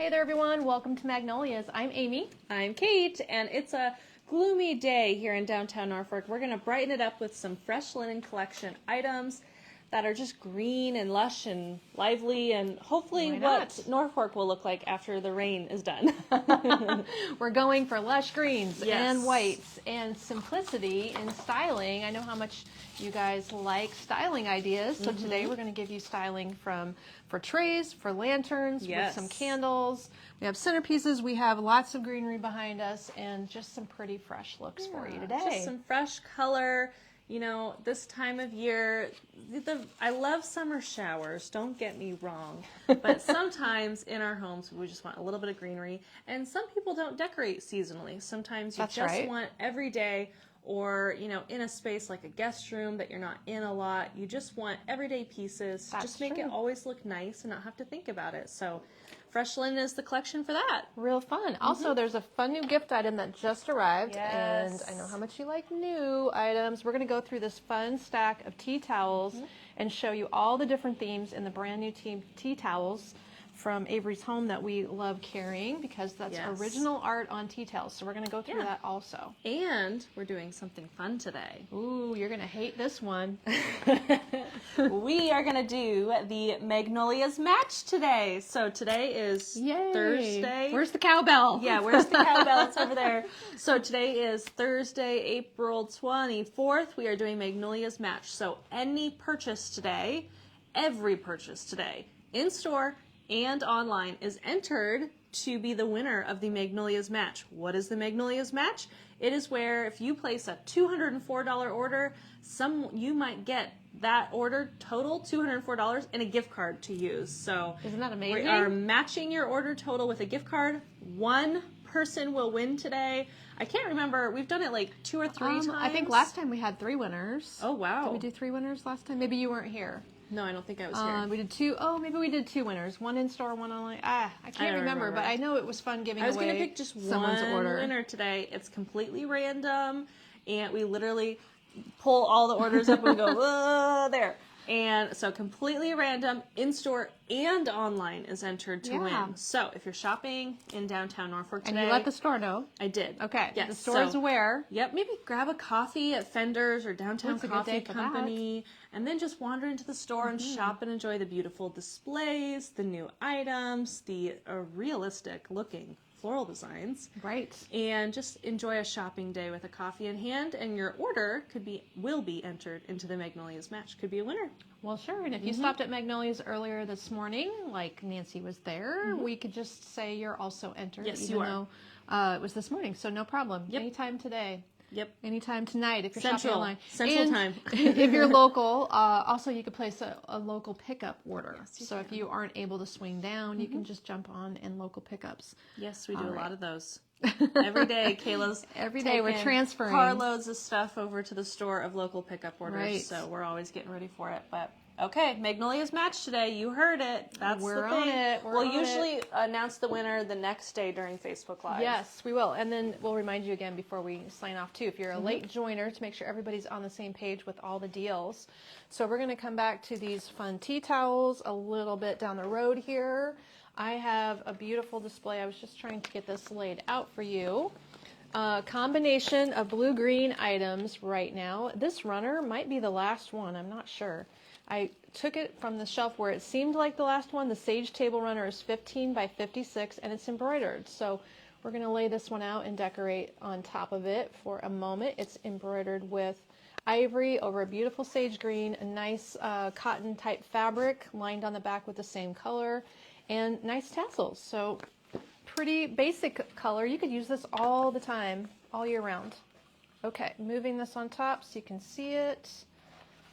Hey there everyone, welcome to Magnolias. I'm Amy. I'm Kate, and it's a gloomy day here in downtown Norfolk. We're going to brighten it up with some fresh linen collection items that are just green and lush and lively, and hopefully what Norfolk will look like after the rain is done. We're going for lush greens and whites and simplicity in styling. I know how much you guys like styling ideas, so today we're going to give you styling for trays, for lanterns, with some candles. We have centerpieces, we have lots of greenery behind us, and just some pretty fresh looks for you today. Just some fresh color. You know, this time of year, I love summer showers, don't get me wrong, but sometimes in our homes we just want a little bit of greenery, and some people don't decorate seasonally. Sometimes you want every day, or, you know, in a space like a guest room that you're not in a lot, you just want everyday pieces. Just make it always look nice and not have to think about it. So fresh linen is the collection for that. Real fun. Also, there's a fun new gift item that just arrived, and I know how much you like new items. We're going to go through this fun stack of tea towels and show you all the different themes in the brand new tea towels from Avery's Home that we love carrying, because that's original art on tea towels. So we're going to go through that also. And we're doing something fun today. Ooh, you're going to hate this one. We are going to do the Magnolias match today. So today is Thursday. Where's the cowbell? Yeah, where's the cowbell? It's over there. So today is Thursday, April 24th. We are doing Magnolias match. So any purchase today, every purchase today, in store and online, is entered to be the winner of the Magnolias match. What is the Magnolias match? It is where if you place a $204 order, you might get that order total $204 and a gift card to use. So isn't that amazing? We are matching your order total with a gift card. One person will win today. I can't remember. We've done it like 2 or 3 times. I think last time we had 3 winners. Oh, wow. Did we do 3 winners last time? Maybe you weren't here. No, I don't think I was here. We did 2. Oh, maybe we did 2 winners. 1 in store, 1 online. I can't remember, but I know it was fun giving away. I was going to pick just one winner today. It's completely random, and we literally pull all the orders up and go, there. And so completely random, in-store and online is entered to win. So if you're shopping in downtown Norfolk today. And you let the store know. I did. Okay. Yes. The store is aware. Yep. Maybe grab a coffee at Fender's or Downtown Coffee Company, and then just wander into the store and shop and enjoy the beautiful displays, the new items, the realistic looking floral designs. Right. And just enjoy a shopping day with a coffee in hand, and your order will be entered into the Magnolias match. Could be a winner. Well, sure. And if you stopped at Magnolias earlier this morning, like Nancy was there, we could just say you're also entered. Yes, even though it was this morning, so no problem. Yep. Anytime today. Yep. Anytime tonight if you're shopping online. Central time. If you're local, also you could place a local pickup order. Yes, so if you aren't able to swing down, you can just jump on in local pickups. Yes, we do a lot of those. Every day, Kayla's we're transferring carloads of stuff over to the store of local pickup orders. So we're always getting ready for it. But okay, Magnolias match today. You heard it. That's we're the thing. On it. We'll usually announce the winner the next day during Facebook Live. Yes, we will. And then we'll remind you again before we sign off too, if you're a late joiner, to make sure everybody's on the same page with all the deals. So we're going to come back to these fun tea towels a little bit down the road here. I have a beautiful display. I was just trying to get this laid out for you. Combination of blue-green items right now. This runner might be the last one. I'm not sure. I took it from the shelf where it seemed like the last one. The Sage Table Runner is 15 by 56, and it's embroidered. So we're going to lay this one out and decorate on top of it for a moment. It's embroidered with ivory over a beautiful sage green, a nice cotton-type fabric lined on the back with the same color, and nice tassels. So pretty basic color. You could use this all the time, all year round. Okay, moving this on top so you can see it.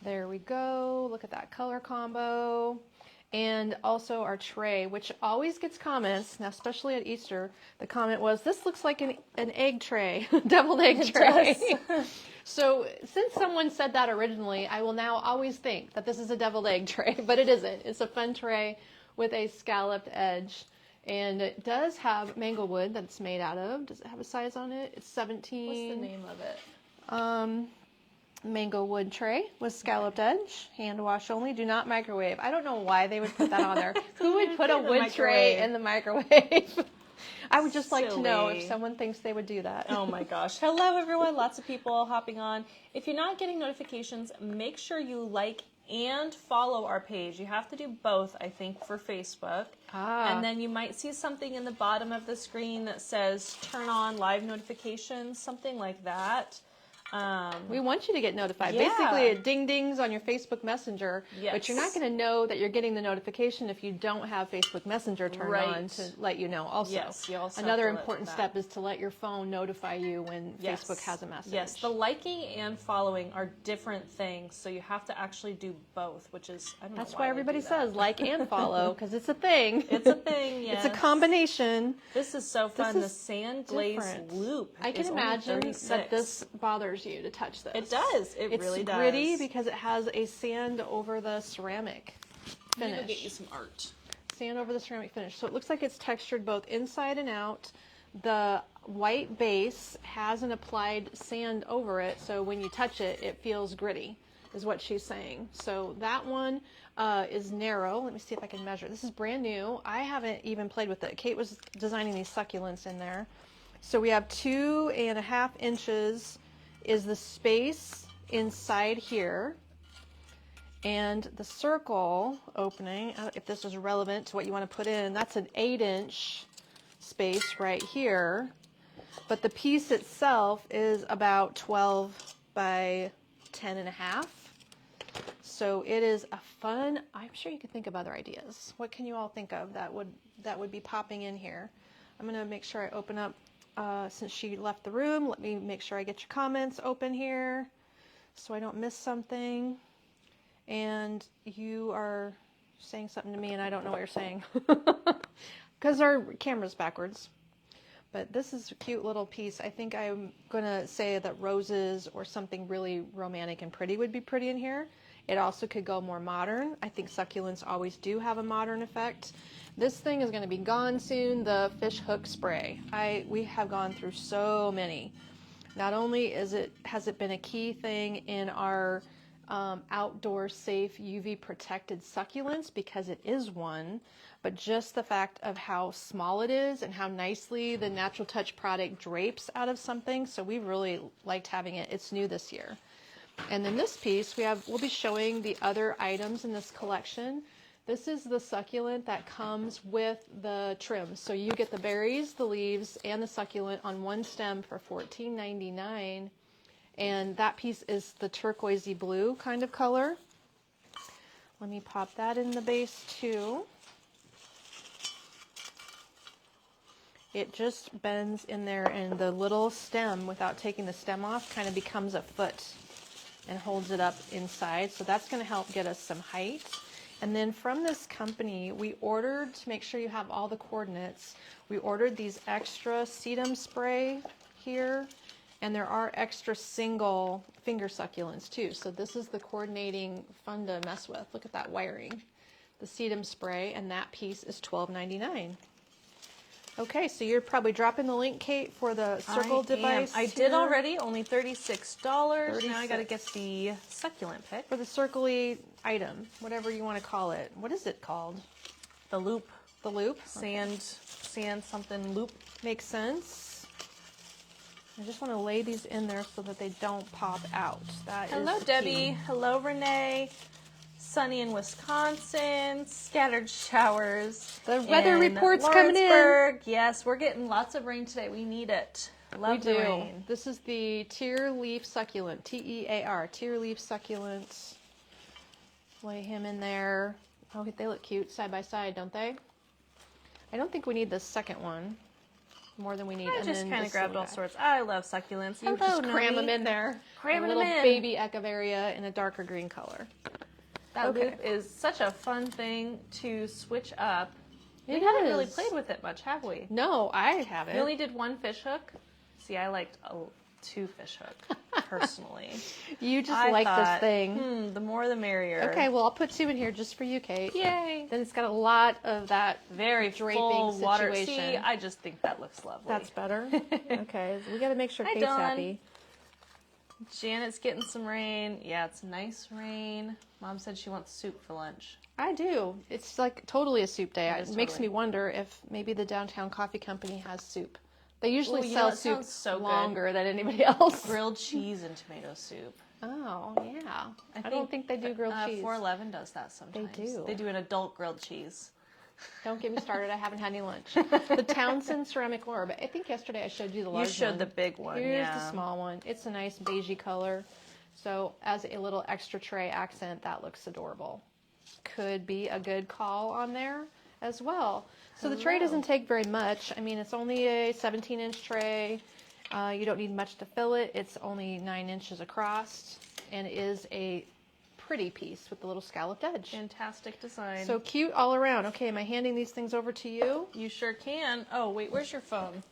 There we go. Look at that color combo. And also our tray, which always gets comments, now especially at Easter. The comment was, this looks like an egg tray, deviled egg tray. So since someone said that originally, I will now always think that this is a deviled egg tray, but it isn't. It's a fun tray with a scalloped edge. And it does have mango wood that it's made out of. Does it have a size on it? It's 17. What's the name of it? mango wood tray with scalloped edge, hand wash only, do not microwave. I don't know why they would put that on there. Who would put a wood tray in the microwave? I would just like to know if someone thinks they would do that. Oh my gosh. Hello everyone, lots of people hopping on. If you're not getting notifications, make sure you like and follow our page. You have to do both, I think, for Facebook. And then you might see something in the bottom of the screen that says turn on live notifications, something like that. We want you to get notified. Yeah. Basically, it ding-dings on your Facebook Messenger, Yes. but you're not going to know that you're getting the notification if you don't have Facebook Messenger turned on to let you know also. Yes, you also Another have to let important that. step is to let your phone notify you when Yes. Facebook has a message. Yes, the liking and following are different things, so you have to actually do both, which is, I don't know That's why everybody they do that. says like and follow, because it's a thing. It's a thing, yes. It's a combination. This is so fun. This The is sand glaze different. loop. I can is only imagine 36. that this bothers you to touch this. It does. It really does. It's gritty because it has a sand over the ceramic I'm gonna finish. go get you some art. Sand over the ceramic finish. So it looks like it's textured both inside and out. The white base has an applied sand over it, so when you touch it, it feels gritty, is what she's saying. So that one is narrow. Let me see if I can measure. This is brand new. I haven't even played with it. Kate was designing these succulents in there. So we have 2.5 inches is the space inside here. And the circle opening, if this is relevant to what you want to put in, that's an 8-inch space right here. But the piece itself is about 12 by 10.5. So it is a fun, I'm sure you could think of other ideas. What can you all think of that would be popping in here? I'm going to make sure I open up, since she left the room, let me make sure I get your comments open here so I don't miss something. And you are saying something to me and I don't know what you're saying because our camera's backwards. But this is a cute little piece. I think I'm going to say that roses or something really romantic and pretty would be pretty in here. It also could go more modern. I think succulents always do have a modern effect. This thing is going to be gone soon, the fish hook spray. We have gone through so many. Not only has it been a key thing in our outdoor safe UV protected succulents, because it is one, but just the fact of how small it is and how nicely the Natural Touch product drapes out of something. So we really liked having it. It's new this year. And then this piece, we'll be showing the other items in this collection. This is the succulent that comes with the trim. So you get the berries, the leaves, and the succulent on one stem for $14.99. And that piece is the turquoisey blue kind of color. Let me pop that in the base too. It just bends in there, and the little stem, without taking the stem off, kind of becomes a foot and holds it up inside. So that's going to help get us some height. And then from this company, we ordered, to make sure you have all the coordinates, we ordered these extra sedum spray here. And there are extra single finger succulents too. So this is the coordinating fun to mess with. Look at that wiring. The sedum spray, and that piece is $12.99. Okay, so you're probably dropping the link, Kate, for the circle device. I did already, only $36. Now I got to $36. get the succulent pick. For the circly item, whatever you want to call it. What is it called? The loop. The loop? Sand something loop. Makes sense. I just want to lay these in there so that they don't pop out. Hello, is the Debbie. key. Hello, Renee. Sunny in Wisconsin. Scattered showers. The weather in report's coming in. Lawrenceburg. Yes, we're getting lots of rain today. We need it. Love the rain. This is the tear leaf succulent. T-E-A-R. Tear leaf succulent. Lay him in there. Oh, they look cute side by side, don't they? I don't think we need the second one. More than we need. I just kind of grabbed all sorts. I love succulents. You just cram them in there. Cramming a them little in. baby echinacea in a darker green color. That loop is such a fun thing to switch up. We It haven't really is. played with it much, have we? No, I haven't. We only did one fish hook. See, I liked 2 fish hook, personally. You just I like thought, this thing. the more the merrier. Okay, well, I'll put 2 in here just for you, Kate. Yay. Then it's got a lot of that Very draping full water. situation. See, I just think that looks lovely. That's better. Okay, we got to make sure Hi, Kate's Dawn. happy. Janet's getting some rain. Yeah, it's nice rain. Mom said she wants soup for lunch. I do. It's like totally a soup day. It is It makes totally. me wonder if maybe the Downtown Coffee Company has soup. They usually Ooh, you know, sell it soup sounds so good. longer than anybody else. Grilled cheese and tomato soup. Oh, yeah. I don't think they do grilled cheese. 411 does that sometimes. They do. They do an adult grilled cheese. Don't get me started. I haven't had any lunch. The Townsend ceramic orb. I think yesterday I showed you the large one. You showed the big one, Here's yeah. the small one. It's a nice beigey color. So as a little extra tray accent, that looks adorable. Could be a good call on there as well. So the tray doesn't take very much. I mean, it's only a 17-inch tray. You don't need much to fill it. It's only 9 inches across, and it is a pretty piece with the little scalloped edge. Fantastic design. So cute all around. Okay, am I handing these things over to you? You sure can. Oh, wait, where's your phone?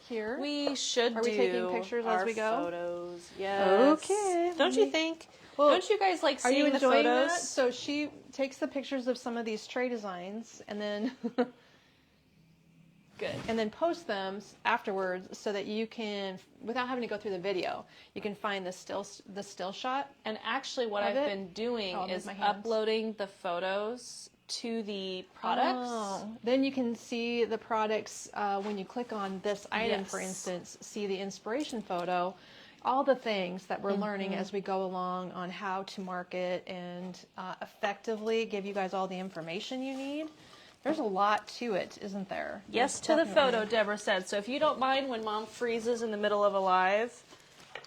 Here. We should Are we taking pictures as our we go? photos. Yes. Okay. Don't you think? Well, don't you guys like Are you seeing the enjoying photos? that? So she takes the pictures of some of these tray designs and then Good. and then post them afterwards so that you can, without having to go through the video, you can find the still shot. And actually what Of I've it? been doing Oh, is my hands. uploading the photos to the products. Oh. Then you can see the products when you click on this item, for Yes. instance, see the inspiration photo, all the things that we're learning as we go along on how to market and effectively give you guys all the information you need. There's a lot to it, isn't there? Yes There's to the definitely. photo, Deborah said. So if you don't mind when Mom freezes in the middle of a live,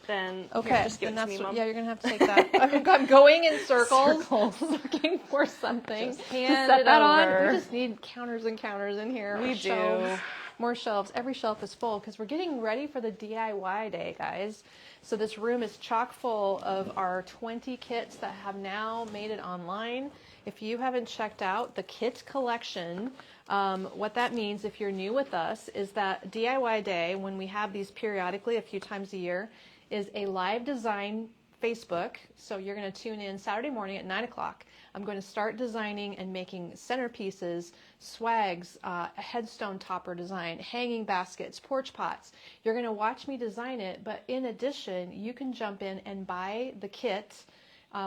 then Okay, here, just give then it to that's me, Mom. yeah. You're gonna have to take that. I'm going in circles, looking for something. Just to hand set it that on. over. We just need counters and counters in here. We Shelves, do. more shelves. Every shelf is full because we're getting ready for the DIY day, guys. So this room is chock full of our 20 kits that have now made it online. If you haven't checked out the kit collection, what that means if you're new with us is that DIY Day, when we have these periodically a few times a year, is a live design Facebook. So you're going to tune in Saturday morning at 9 o'clock. I'm going to start designing and making centerpieces, swags, a headstone topper design, hanging baskets, porch pots. You're going to watch me design it, but in addition, you can jump in and buy the kit,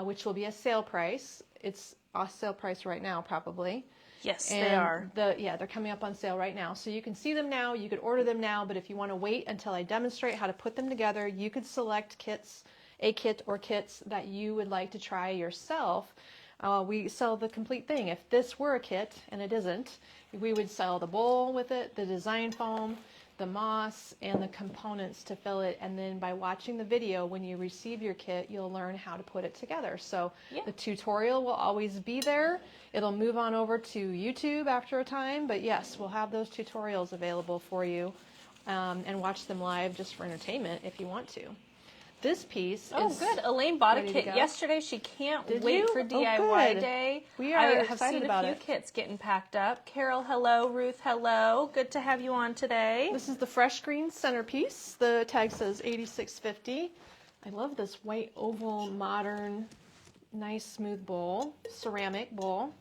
which will be a sale price. It's a sale price right now, probably. Yes, And they are. they're coming up on sale right now. So you can see them now, you could order them now, but if you want to wait until I demonstrate how to put them together, you could select a kit or kits that you would like to try yourself. We sell the complete thing. If this were a kit, and it isn't, we would sell the bowl with it, the design foam, the moss, and the components to fill it. And then by watching the video, when you receive your kit, you'll learn how to put it together. So Yeah. the tutorial will always be there. It'll move on over to YouTube after a time, but yes, we'll have those tutorials available for you, and watch them live just for entertainment if you want to. This piece Oh, is good. Elaine bought a ready to kit go. yesterday. She can't Did wait you? for Oh, DIY good. Day. We are I have excited seen about a few it. kits getting packed up. Carol, hello. Ruth, hello. Good to have you on today. This is the fresh green centerpiece. The tag says 8650. I love this white oval, modern, nice smooth bowl, ceramic bowl.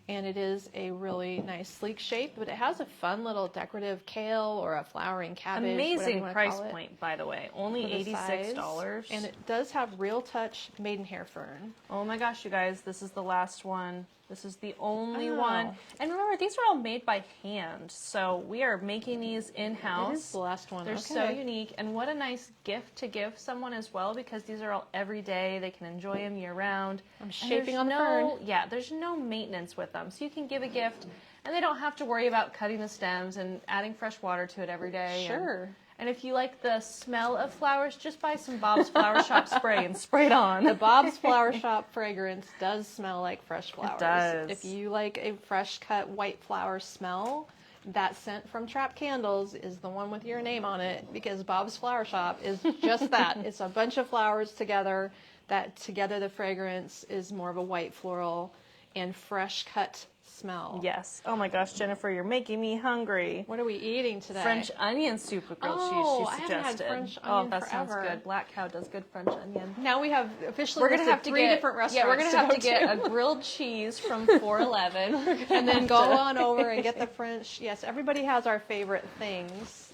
And it is a really nice sleek shape, but it has a fun little decorative kale or a flowering cabbage. whatever you Amazing wanna price call it, point, by the way. Only for the size. $86. And it does have real touch maidenhair fern. Oh my gosh, you guys, this is the last one. This is the only Oh. one. And remember, these are all made by hand. So we are making these in-house. It is the last one. They're okay. so unique. And what a nice gift to give someone as well, because these are all everyday. They can enjoy them year round. I'm And shaping there's on the no, fern. Yeah, there's no maintenance with them. So you can give a gift and they don't have to worry about cutting the stems and adding fresh water to it every day. Sure. And if you like the smell of flowers, just buy some Bob's Flower Shop spray and spray it on. The Bob's Flower Shop fragrance does smell like fresh flowers. does. If you like a fresh cut white flower smell, that scent from Trap Candles is the one with your name on it, because Bob's Flower Shop is just that. It's a bunch of flowers together. That together the fragrance is more of a white floral and fresh cut smell. Yes. Oh my gosh, Jennifer, you're making me hungry. What are we eating today? French onion soup with grilled Oh, cheese, I she haven't had suggested. French Oh, onion that sounds forever. good. Black Cow does good French onion. Now we have officially We're gonna listed have to 3 get different restaurants. Yeah, we're gonna have to get go a grilled cheese from 411. and then go on over and get the French. Yes, everybody has our favorite things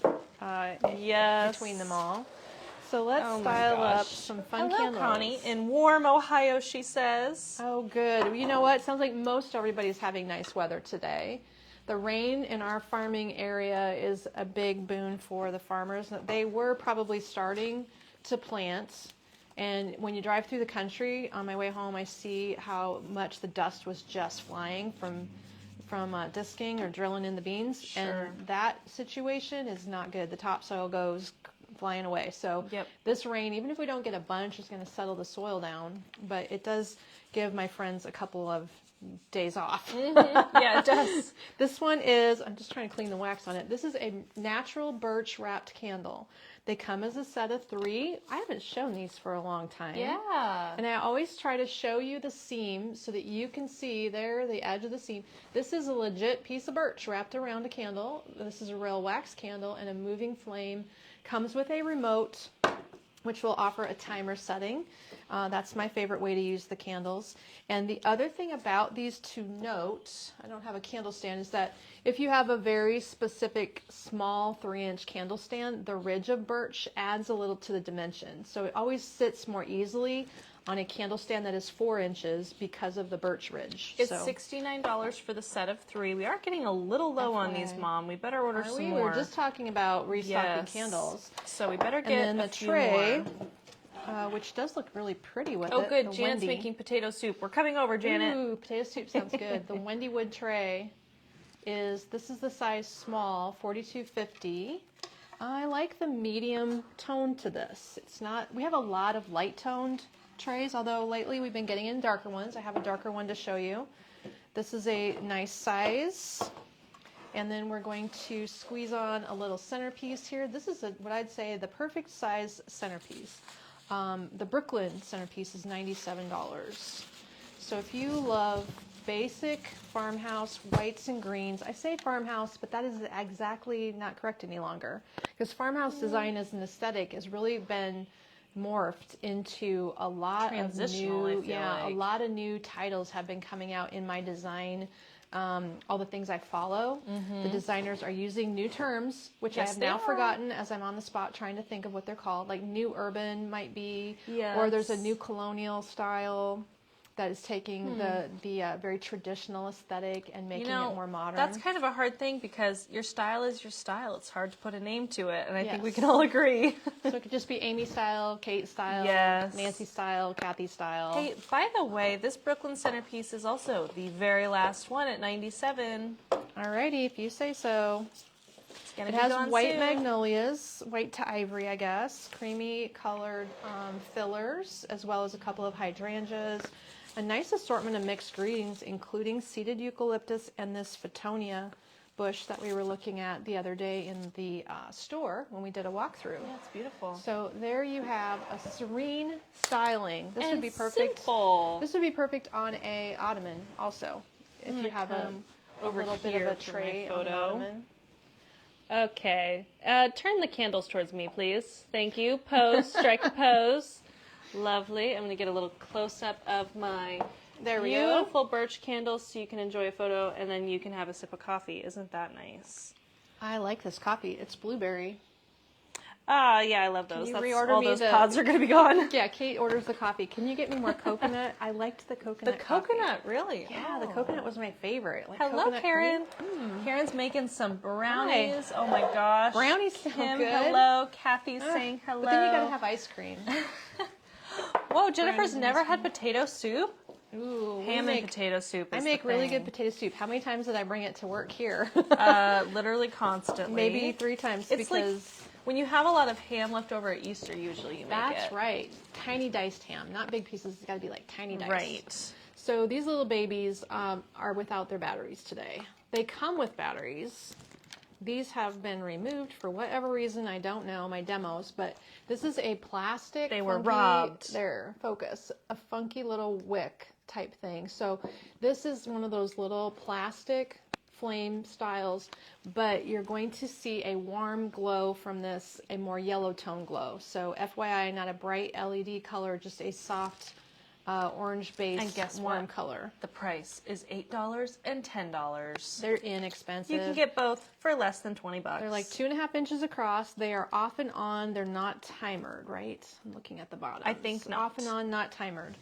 Yes. between them all. So let's Oh my style up gosh. some fun Hello, candles. Connie. In warm Ohio, she says. Oh, good. You know what? Sounds like most everybody's having nice weather today. The rain in our farming area is a big boon for the farmers. They were probably starting to plant. And when you drive through the country, on my way home, I see how much the dust was just flying from disking or drilling in the beans. Sure. And that situation is not good. The topsoil goes flying away. So this rain, even if we don't get a bunch, is going to settle the soil down. But it does give my friends a couple of days off. Yeah, it does. This one is, I'm just trying to clean the wax on it. This is a natural birch wrapped candle. They come as a set of 3. I haven't shown these for a long time. Yeah. And I always try to show you the seam so that you can see there, the edge of the seam. This is a legit piece of birch wrapped around a candle. This is a real wax candle and a moving flame. Comes with a remote, which will offer a timer setting. That's my favorite way to use the candles. And the other thing about these to note, I don't have a candle stand, is that if you have a very specific small 3-inch candle stand, the ridge of birch adds a little to the dimension. So it always sits more easily on a candle stand that is 4 inches because of the birch ridge. It's $69 for the set of 3. We are getting a little low on these, Mom. We better order some more. We're just talking about restocking candles. So we better get and then a the few tray, more. Which does look really pretty with it. Oh, good. The Janet's Wendy. making potato soup. We're coming over, Janet. Ooh, potato soup sounds good. The Wendy wood tray this is the size small, 4250. I like the medium tone to this. It's not, we have a lot of light toned trays, although lately we've been getting in darker ones. I have a darker one to show you. This is a nice size. And then we're going to squeeze on a little centerpiece here. This is what I'd say the perfect size centerpiece. The Brooklyn centerpiece is $97. So if you love basic farmhouse whites and greens, I say farmhouse, but that is exactly not correct any longer, because farmhouse design as an aesthetic has really been morphed into a lot of new, a lot of new titles have been coming out in my design. All the things I follow, the designers are using new terms, which I have now forgotten as I'm on the spot trying to think of what they're called. Like new urban might be, or there's a new colonial style that is taking the very traditional aesthetic and making it more modern. That's kind of a hard thing because your style is your style. It's hard to put a name to it, and I think we can all agree. So it could just be Amy style, Kate style, Nancy style, Kathy style. Hey, by the way, this Brooklyn centerpiece is also the very last one at $97. Alrighty, if you say so. It It has white magnolias, white to ivory, I guess, creamy colored fillers, as well as a couple of hydrangeas. A nice assortment of mixed greens, including seeded eucalyptus and this Fittonia bush that we were looking at the other day in the store when we did a walkthrough. Yeah, it's beautiful. So there you have a serene styling. This would be perfect. Simple. This would be perfect on a ottoman also. If you have a little bit of a tray on an ottoman. Okay. Turn the candles towards me, please. Thank you. Pose. Strike a pose. Lovely. I'm going to get a little close-up of my beautiful birch candles so you can enjoy a photo, and then you can have a sip of coffee. Isn't that nice? I like this coffee. It's blueberry. Ah, yeah, I love those. Can you reorder all me those pods are going to be gone. Yeah, Kate orders the coffee. Can you get me more coconut? I liked the coconut coconut, really? Yeah, the coconut was my favorite. Like Hello, Karen. Karen's making some brownies. Hi. Oh, my gosh. Brownies sound good. Hello. Kathy's saying hello. But then you got to have ice cream. Whoa, Jennifer's never had potato soup? Ooh, Ham and potato soup is I make really good potato soup. How many times did I bring it to work here? Literally constantly. Maybe 3 times it's because... Like when you have a lot of ham left over at Easter, usually you make it. That's right. Tiny diced ham. Not big pieces. It's got to be like tiny diced. Right. So these little babies are without their batteries today. They come with batteries. These have been removed for whatever reason. I don't know, my demos. But this is a plastic. They were robbed. There, focus. A funky little wick type thing. So this is one of those little plastic flame styles, but you're going to see a warm glow from this, a more yellow tone glow. So FYI, not a bright LED color, just a soft orange base And guess warm what? color. The price is $8 and $10. They're inexpensive. You can get both for less than $20. They're like 2.5 inches across. They are off and on. They're not timered, right? I'm looking at the bottom. I think not. Off and on, not timered.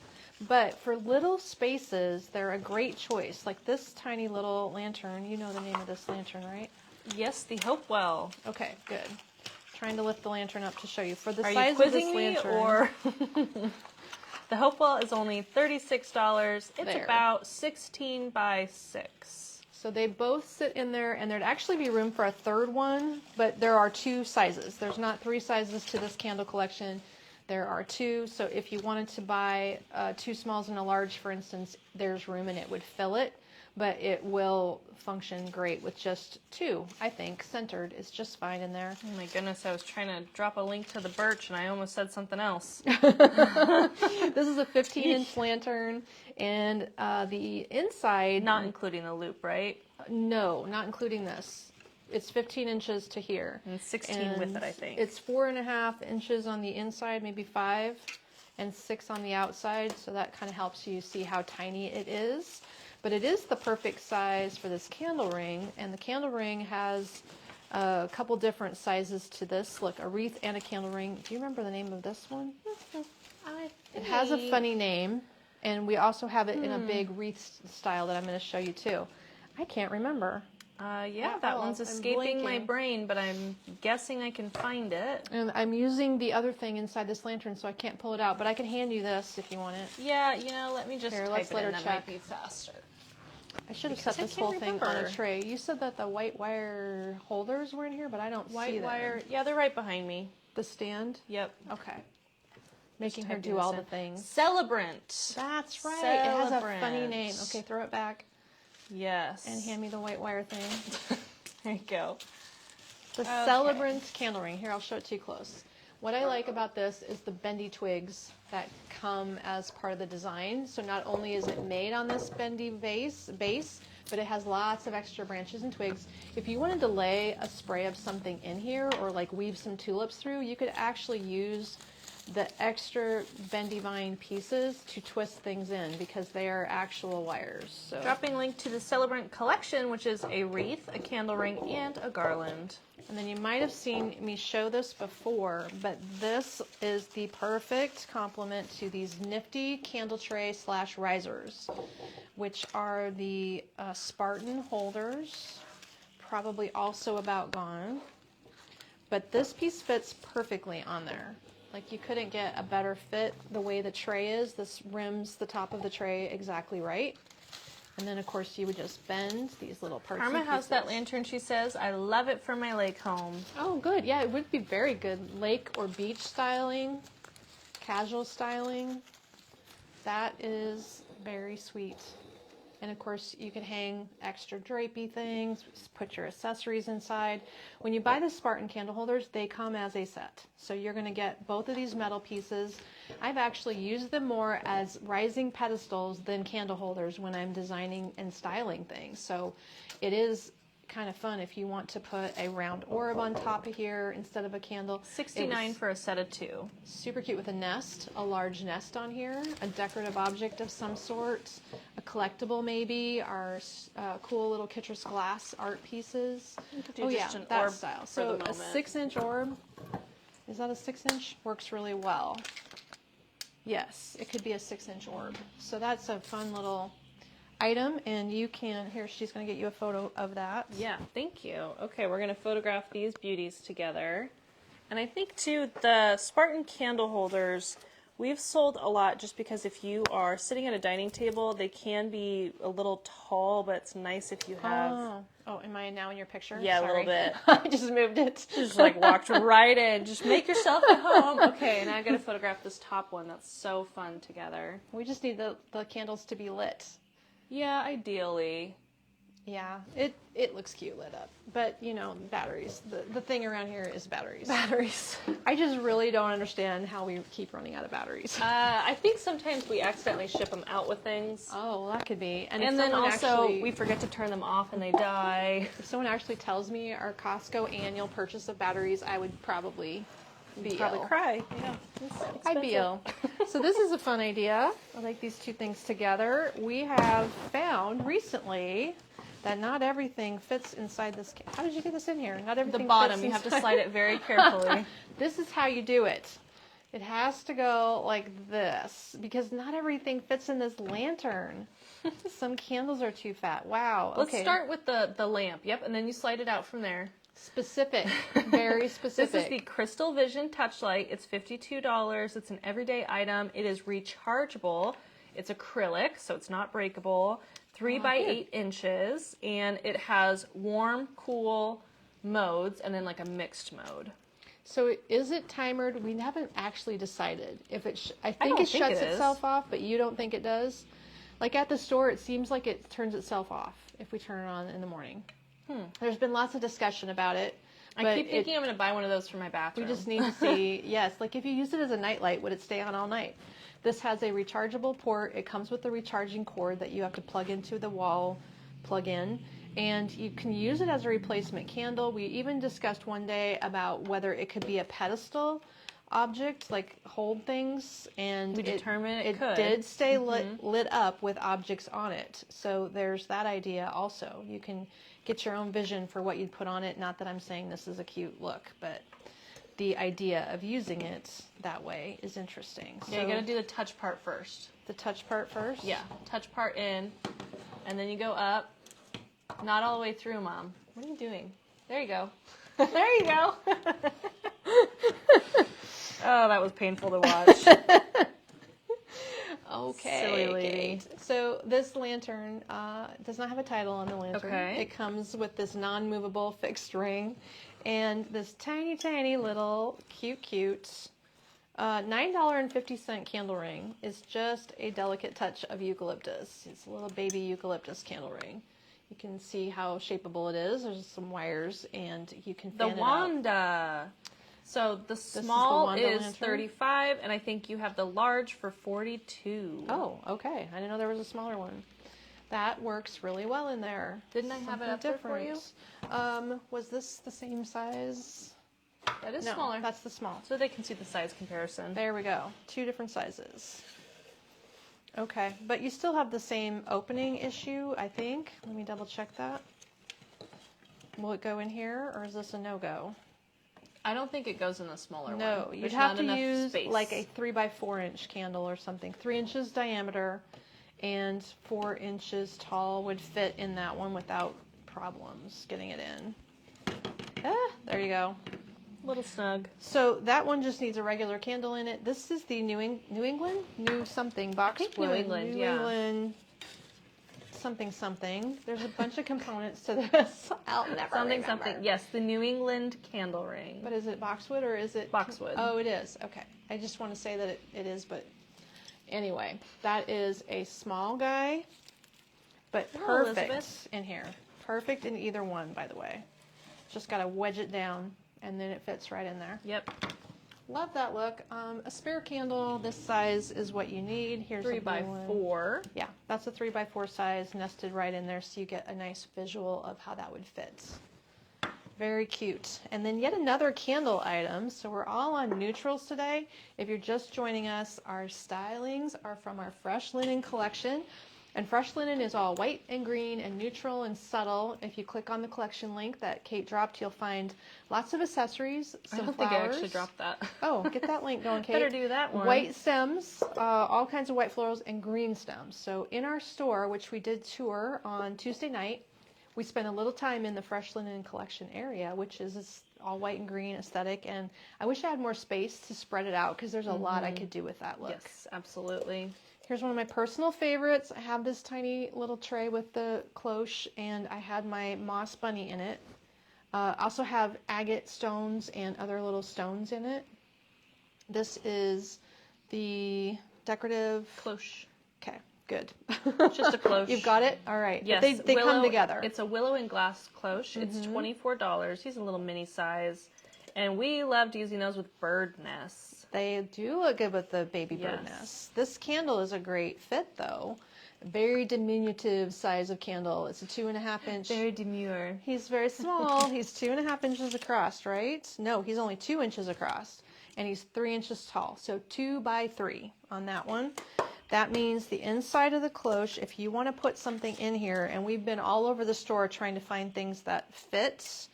But for little spaces, they're a great choice. Like this tiny little lantern. You know the name of this lantern, right? Yes, the Hopewell. Okay, good. Trying to lift the lantern up to show you. For the Are size you of this quizzing me lantern, or? The Hopewell is only $36. It's There. about 16 by 6. so they both sit in there, and there'd actually be room for a third one, but there are 2 sizes. There's not 3 sizes to this candle collection. There are 2, so if you wanted to buy 2 smalls and a large, for instance, there's room and it would fill it, but it will function great with just 2, I think. Centered is just fine in there. Oh my goodness, I was trying to drop a link to the birch and I almost said something else. This is a 15-inch lantern, and the inside... Not including the loop, right? No, not including this. It's 15 inches to here. And 16 with it, I think. It's 4.5 inches on the inside, maybe 5, and 6 on the outside, so that kind of helps you see how tiny it is. But it is the perfect size for this candle ring, and the candle ring has a couple different sizes to this. Look, a wreath and a candle ring. Do you remember the name of this one? It has a funny name, and we also have it in a big wreath style that I'm going to show you too. I can't remember. Yeah, that one's I'm escaping my blanking. brain, but I'm guessing I can find it. And I'm using the other thing inside this lantern, so I can't pull it out, but I can hand you this if you want it. Yeah, let me just Here, type let's it let in. her That might check. be faster. I should have Because set I this can't whole thing on a remember. tray. You said that the white wire holders were in here, but I don't see White them. wire. Yeah, they're right behind me. The stand? Yep. Okay. Making Just her typing do this all in. the things. Celebrant. That's right. It has a funny Celebrant. name. Okay, throw it back Yes. and hand me the white wire thing. There you go. The Okay. Celebrant candle ring. Here, I'll show it to you close. What I like about this is the bendy twigs that come as part of the design. So not only is it made on this bendy base, but it has lots of extra branches and twigs. If you wanted to lay a spray of something in here or like weave some tulips through, you could actually use the extra bendy vine pieces to twist things in because they are actual wires. So Dropping link to the Celebrant collection, which is a wreath, a candle ring, and a garland. And then you might have seen me show this before, but this is the perfect complement to these nifty candle tray / risers, which are the Spartan holders, probably also about gone. But this piece fits perfectly on there. Like you couldn't get a better fit the way the tray is. This rims the top of the tray exactly right. And then, of course, you would just bend these little parts. Karma and has that pieces. lantern, she says. I love it for my lake home. Oh, good. Yeah, it would be very good. Lake or beach styling, casual styling. That is very sweet. And of course, you could hang extra drapey things, put your accessories inside. When you buy the Spartan candle holders, they come as a set. So you're going to get both of these metal pieces. I've actually used them more as rising pedestals than candle holders when I'm designing and styling things. So it is kind of fun if you want to put a round orb on top of here instead of a candle. $69 for a set of 2. Super cute with a nest, a large nest on here, a decorative object of some sort, a collectible maybe, our cool little Citrus glass art pieces. do Oh yeah, just an that orb style. for So the a moment. 6-inch orb, is that a 6-inch? Works really well. Yes, it could be a 6-inch orb. So that's a fun little item, and you can, here, she's going to get you a photo of that. Yeah, thank you. Okay, we're going to photograph these beauties together. And I think, too, the Spartan candle holders, we've sold a lot just because if you are sitting at a dining table, they can be a little tall, but it's nice if you have... Oh, am I now in your picture? Yeah, a Sorry. little bit. I just moved it. Just like walked right in. Just make yourself at home. Okay, now I'm going to photograph this top one. That's so fun together. We just need the candles to be lit. Yeah, ideally. Yeah, it looks cute lit up. But, you know, batteries. The thing around here is batteries. Batteries. I just really don't understand how we keep running out of batteries. I think sometimes we accidentally ship them out with things. Oh, well, that could be. And then someone also actually, we forget to turn them off and they die. if someone actually tells me our Costco annual purchase of batteries, I would probably be Probably ill. cry. Yeah. I'd be ill. So this is a fun idea. I like these two things together. We have found recently that not everything fits inside this. How did you get this in here? Not everything The bottom, fits you have to inside. slide it very carefully. This is how you do it. It has to go like this because not everything fits in this lantern. Some candles are too fat. Wow. Let's Okay. start with the lamp. Yep, and then you slide it out from there. Specific. Very specific. This is the Crystal Vision Touchlight. It's $52. It's an everyday item. It is rechargeable. It's acrylic, so it's not breakable. 3 by 8 inches, and it has warm, cool modes, and then like a mixed mode. So is it timered? We haven't actually decided if it. I think don't it think shuts it is. itself off, but you don't think it does. Like at the store, it seems like it turns itself off if we turn it on in the morning. There's been lots of discussion about it. I keep thinking I'm going to buy one of those for my bathroom. We just need to see. Yes, like if you use it as a nightlight, would it stay on all night? This has a rechargeable port. It comes with a recharging cord that you have to plug into the wall, plug in. And you can use it as a replacement candle. We even discussed one day about whether it could be a pedestal object, like hold things. And We determined it could. did stay lit up with objects on it. So there's that idea also. You can get your own vision for what you'd put on it. Not that I'm saying this is a cute look, but the idea of using it that way is interesting. Yeah, So you got to do the touch part first. the touch part first? Yeah, touch part in, and then you go up. Not all the way through, Mom. What are you doing? There you go. There you go. Oh, that was painful to watch. Okay. Silly lady. Kate. So this lantern does not have a title on the lantern. Okay. It comes with this non-movable fixed ring and this tiny, tiny little cute $9.50 candle ring is just a delicate touch of eucalyptus. It's a little baby eucalyptus candle ring. You can see how shapeable it is. There's some wires and you can The fan it out. Wanda. So the is the small Wanda is lantern? 35, and I think you have the large for 42. Oh, okay. I didn't know there was a smaller one. That works really well in there. Didn't I have it up there for you? Was this the same size? That is No, smaller. that's the small. So they can see the size comparison. There we go. 2 different sizes. Okay, but you still have the same opening issue, I think. Let me double check that. Will it go in here, or is this a no-go? I don't think it goes in the smaller one. No, you'd There's have not to enough use space. like a 3 by 4 inch candle or something. 3 inches diameter and 4 inches tall would fit in that one without problems getting it in. There you go. Little snug. So that one just needs a regular candle in it. This is the New England? New something boxwood. New England, New yeah. England something. There's a bunch of components to this. I'll never remember. Something. Yes, the New England candle ring. But is it boxwood or is it? Boxwood. Oh, it is. Okay. I just want to say that it is, but anyway, that is a small guy, but Hello, perfect Elizabeth. in here. Perfect in either one, by the way. Just got to wedge it down and then it fits right in there. Yep. Love that look. A spare candle this size is what you need. Here's 3 a by blue one. 4. Yeah, that's a 3 by 4 size nested right in there, so you get a nice visual of how that would fit. Very cute. And then yet another candle item. So we're all on neutrals today. If you're just joining us, our stylings are from our Fresh Linen collection. And Fresh Linen is all white and green and neutral and subtle. If you click on the collection link that Kate dropped, you'll find lots of accessories, some I don't flowers. think I actually dropped that. Oh, get that link going, Kate. Better do that one. White stems, all kinds of white florals, and green stems. So in our store, which we did tour on Tuesday night, we spent a little time in the Fresh Linen collection area, which is this all white and green aesthetic. And I wish I had more space to spread it out because there's a lot I could do with that look. Yes, absolutely. Here's one of my personal favorites. I have this tiny little tray with the cloche, and I had my moss bunny in it. I also have agate stones and other little stones in it. This is the decorative Cloche. Okay, good. It's just a cloche. You've got it? All right. Yes, But they come together. It's a willow and glass cloche. It's $24. He's a little mini size. And we loved using those with bird nests. They do look good with the baby bird Yes. nests. This candle is a great fit, though. Very diminutive size of candle. It's a 2.5 inch. Very demure. He's very small. He's 2.5 inches across, right? No, he's only 2 inches across. and he's 3 inches tall. So 2 by 3 on that one. That means the inside of the cloche, if you want to put something in here, and we've been all over the store trying to find things that fit,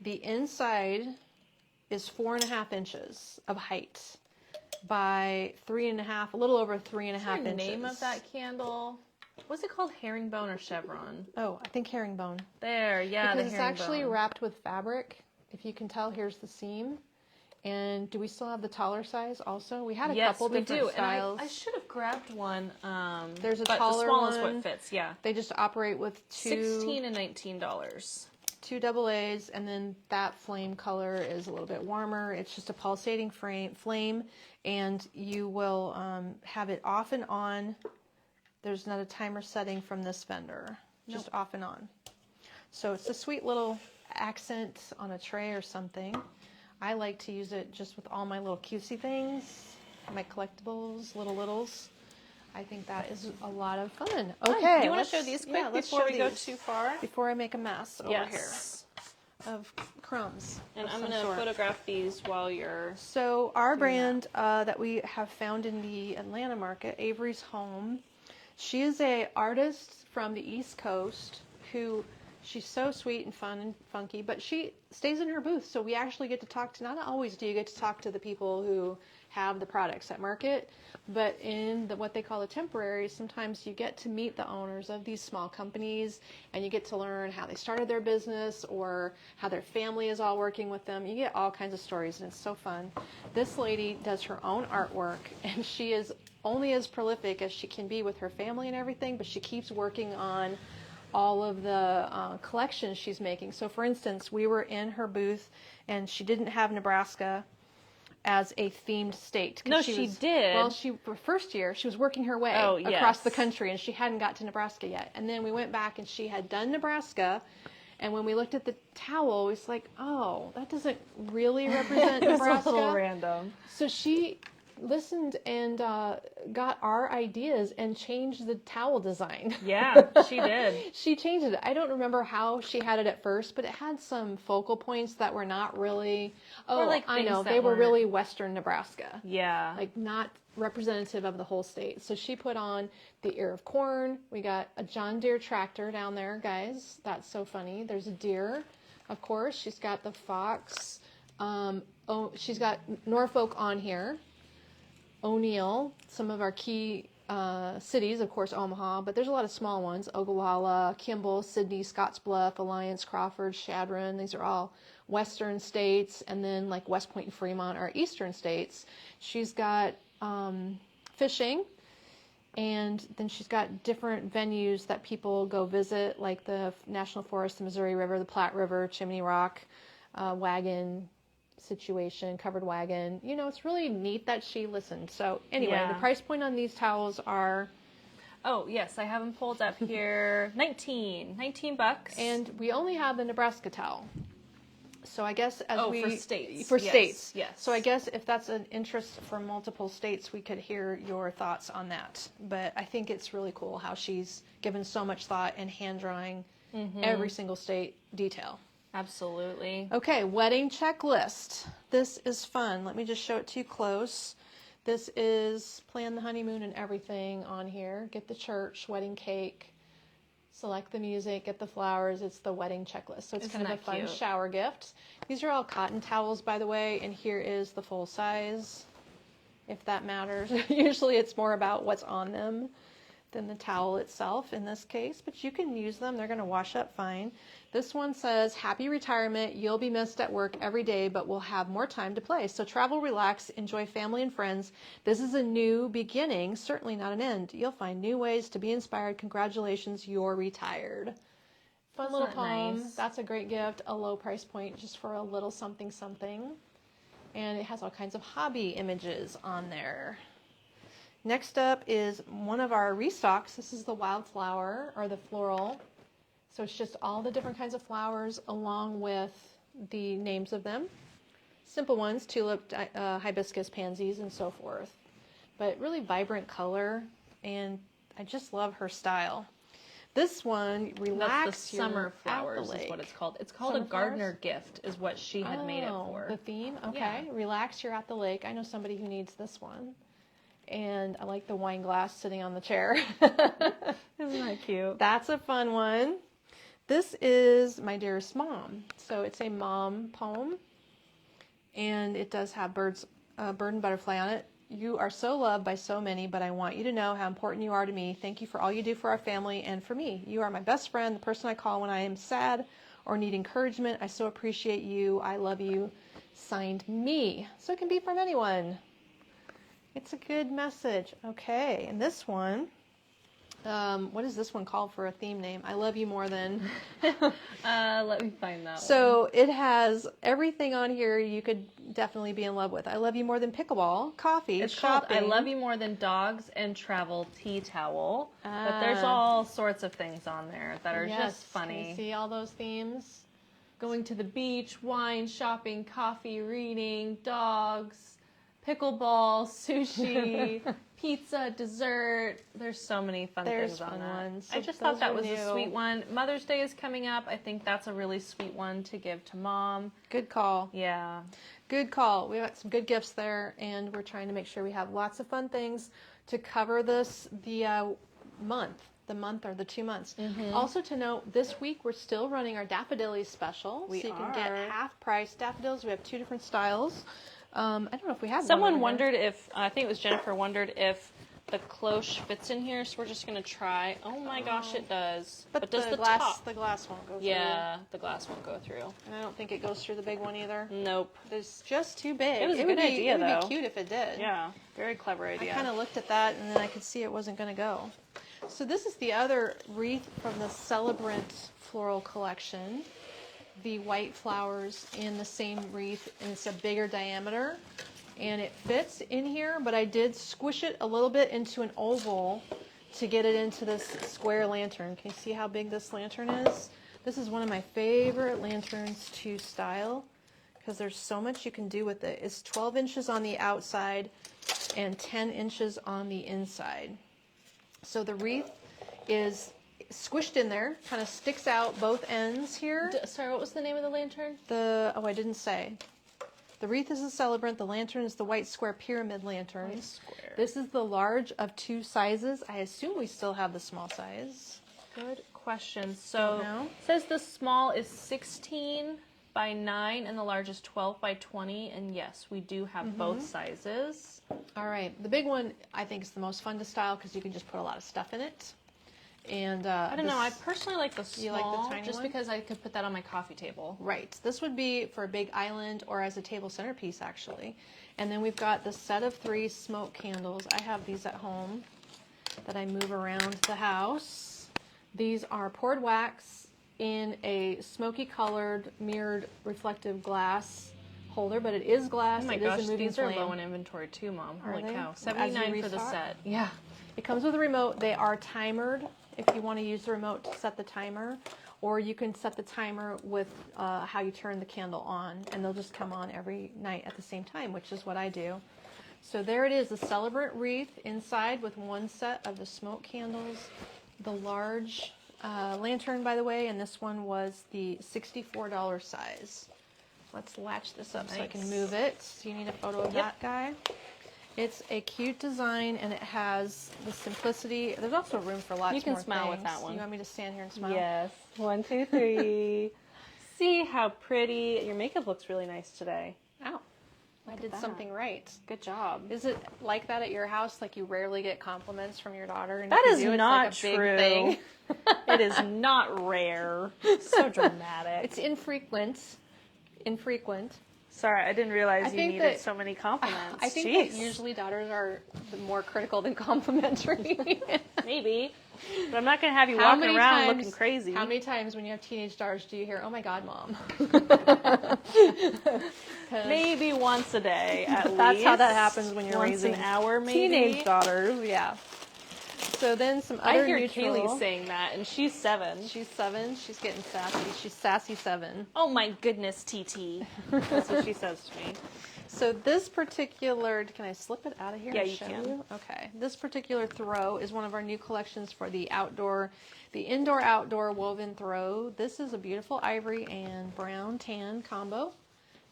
the inside is 4.5 inches of height by 3.5, a little over 3.5 inches. What's the name of that candle? What's it called? Herringbone or chevron? Oh, I think herringbone. There, yeah, Because the it's actually herringbone. wrapped with fabric. If you can tell, here's the seam. And do we still have the taller size also? We had a couple different styles. And I should have grabbed one. There's a but taller the small is one. what fits, yeah. They just operate with $16 and $19. 2 AA's, and then that flame color is a little bit warmer. It's just a pulsating flame, and you will have it off and on. There's not a timer setting from this vendor, just off and on. So it's a sweet little accent on a tray or something. I like to use it just with all my little cutesy things, my collectibles, littles. I think that is a lot of fun. Okay, do you want to show these quick before we go too far? Before I make a mess over here of crumbs. And I'm going to photograph these while you're... So our brand that we have found in the Atlanta market, Avery's Home, she is a artist from the East Coast who... She's so sweet and fun and funky, but she stays in her booth, so we actually get to talk to, not always do you get to talk to the people who have the products at market, but in what they call the temporaries, sometimes you get to meet the owners of these small companies, and you get to learn how they started their business or how their family is all working with them. You get all kinds of stories, and it's so fun. This lady does her own artwork, and she is only as prolific as she can be with her family and everything, but she keeps working on all of the collections she's making. So for instance, we were in her booth and she didn't have Nebraska as a themed state. No, she did. Well, for first year, she was working her way across the country and she hadn't got to Nebraska yet. And then we went back and she had done Nebraska. And when we looked at the towel, it was like, oh, that doesn't really represent Nebraska. A little random. So she listened and got our ideas and changed the towel design. Yeah, she did. She changed it. I don't remember how she had it at first, but it had some focal points that were not really, I know, they were really Western Nebraska. Yeah. Like not representative of the whole state. So she put on the ear of corn. We got a John Deere tractor down there, guys. That's so funny. There's a deer, of course. She's got the fox. She's got Norfolk on here. O'Neill, some of our key cities, of course, Omaha, but there's a lot of small ones. Ogallala, Kimball, Sidney, Scottsbluff, Alliance, Crawford, Chadron. These are all western states. And then like West Point and Fremont are eastern states. She's got fishing. And then she's got different venues that people go visit, like the National Forest, the Missouri River, the Platte River, Chimney Rock, wagon situation, covered wagon. You know, it's really neat that she listened. So anyway, the price point on these towels are... Oh, yes, I have them pulled up here. $19 bucks. And we only have the Nebraska towel. So I guess for states. For states. Yes. So I guess if that's an interest for multiple states, we could hear your thoughts on that. But I think it's really cool how she's given so much thought and hand drawing every single state detail. Absolutely. Okay, wedding checklist. This is fun. Let me just show it to you close. This is plan the honeymoon and everything on here. Get the church, wedding cake, select the music, get the flowers. It's the wedding checklist. So it's kind of a fun shower gift. These are all cotton towels, by the way, and here is the full size, if that matters. Usually it's more about what's on them than the towel itself in this case, but you can use them. They're going to wash up fine. This one says, happy retirement. You'll be missed at work every day, but we'll have more time to play. So travel, relax, enjoy family and friends. This is a new beginning, certainly not an end. You'll find new ways to be inspired. Congratulations, you're retired. Fun little poem. Nice. That's a great gift. A low price point just for a little something something. And it has all kinds of hobby images on there. Next up is one of our restocks. This is the wildflower or the floral. So it's just all the different kinds of flowers along with the names of them. Simple ones, tulip, hibiscus, pansies, and so forth. But really vibrant color, and I just love her style. This one, relax That's the summer your flowers at the is what lake. it's called. It's called Summer a gardener flowers? gift is what she had made it for. The theme? Okay. Yeah. Relax, you're at the lake. I know somebody who needs this one. And I like the wine glass sitting on the chair. Isn't that cute? That's a fun one. This is My Dearest Mom. So it's a mom poem. And it does have bird and butterfly on it. You are so loved by so many, but I want you to know how important you are to me. Thank you for all you do for our family and for me. You are my best friend, the person I call when I am sad or need encouragement. I so appreciate you. I love you. Signed, Me. So it can be from anyone. It's a good message. Okay, and this one, what is this one called for a theme name? I love you more than... Let me find that one. So it has everything on here you could definitely be in love with. I love you more than pickleball, coffee, It's shopping. called I Love You More Than Dogs and Travel Tea Towel. But there's all sorts of things on there that are just funny. Can you see all those themes? Going to the beach, wine, shopping, coffee, reading, dogs, pickleball, sushi, pizza, dessert. There's so many fun There's things on fun that. ones. I So just thought those that are was a new. sweet one. Mother's Day is coming up. I think that's a really sweet one to give to Mom. Good call. Yeah. Good call. We got some good gifts there, and we're trying to make sure we have lots of fun things to cover the month or the 2 months. Also to note, this week we're still running our daffodillies special. We so you can are. get half price daffodils. We have 2 different styles. I don't know if we have Someone one over wondered if, I think it was Jennifer, wondered if the cloche fits in here, so we're just going to try. Oh my gosh, it does. But does the the glass, top? the glass won't go through. Yeah, the glass won't go through. And I don't think it goes through the big one either. Nope. It's just too big. It was a would good idea, It would though. be cute if it did. Yeah, very clever I idea. kind of looked at that and then I could see it wasn't going to go. So this is the other wreath from the Celebrant Floral Collection. The white flowers in the same wreath, and it's a bigger diameter. And it fits in here, but I did squish it a little bit into an oval to get it into this square lantern. Can you see how big this lantern is? This is one of my favorite lanterns to style because there's so much you can do with it. It's 12 inches on the outside and 10 inches on the inside. So the wreath is squished in there, kind of sticks out both ends here. Sorry, what was the name of the lantern? I didn't say. The wreath is a celebrant. The lantern is the white square pyramid lantern. White square. This is the large of 2 sizes. I assume we still have the small size. Good question. So Don't know. it says the small is 16 by 9 and the large is 12 by 20. And yes, we do have both sizes. All right. The big one, I think, is the most fun to style because you can just put a lot of stuff in it. And I don't know. I personally like the small, You like the tiny just one? because I could put that on my coffee table. Right. This would be for a big island or as a table centerpiece, actually. And then we've got the set of 3 smoke candles. I have these at home that I move around the house. These are poured wax in a smoky colored mirrored reflective glass holder, but it is glass. Oh my it gosh, is a moving these are flame. low in inventory too, Mom. Are Holy they? cow. As you $79 for the restock? set. Yeah. It comes with a remote. They are timered if you want to use the remote to set the timer, or you can set the timer with how you turn the candle on, and they'll just come on every night at the same time, which is what I do. So there it is, the celebrant wreath inside with 1 set of the smoke candles, the large lantern, by the way, and this one was the $64 size. Let's latch this up so I can Nice. move it. So you need a photo of that guy. It's a cute design, and it has the simplicity. There's also room for lots more You can smile with things. that one. You want me to stand here and smile? Yes. 1, 2, 3. See how pretty. Your makeup looks really nice today. Ow. I did that. something right. Good job. Is it like that at your house? Like you rarely get compliments from your daughter? And That if is you do, it's not like a big true. thing? It is not rare. So dramatic. It's infrequent. Infrequent. Sorry, I didn't realize I you think needed that- so many compliments. I think Jeez. that usually daughters are more critical than complimentary. Maybe. But I'm not going to have you walking around looking crazy. How many times when you have teenage daughters do you hear, "Oh my God, Mom"? Maybe once a day at least. That's how that happens when you're once raising an hour, maybe. teenage daughters. Yeah. So then some other I hear neutral. Kaylee saying that, and she's 7. She's 7. She's getting sassy. She's sassy 7. Oh my goodness, TT. That's what she says to me. So this particular, can I slip it out of here? Yeah, and you show can. you? Okay. This particular throw is one of our new collections for the indoor-outdoor woven throw. This is a beautiful ivory and brown tan combo.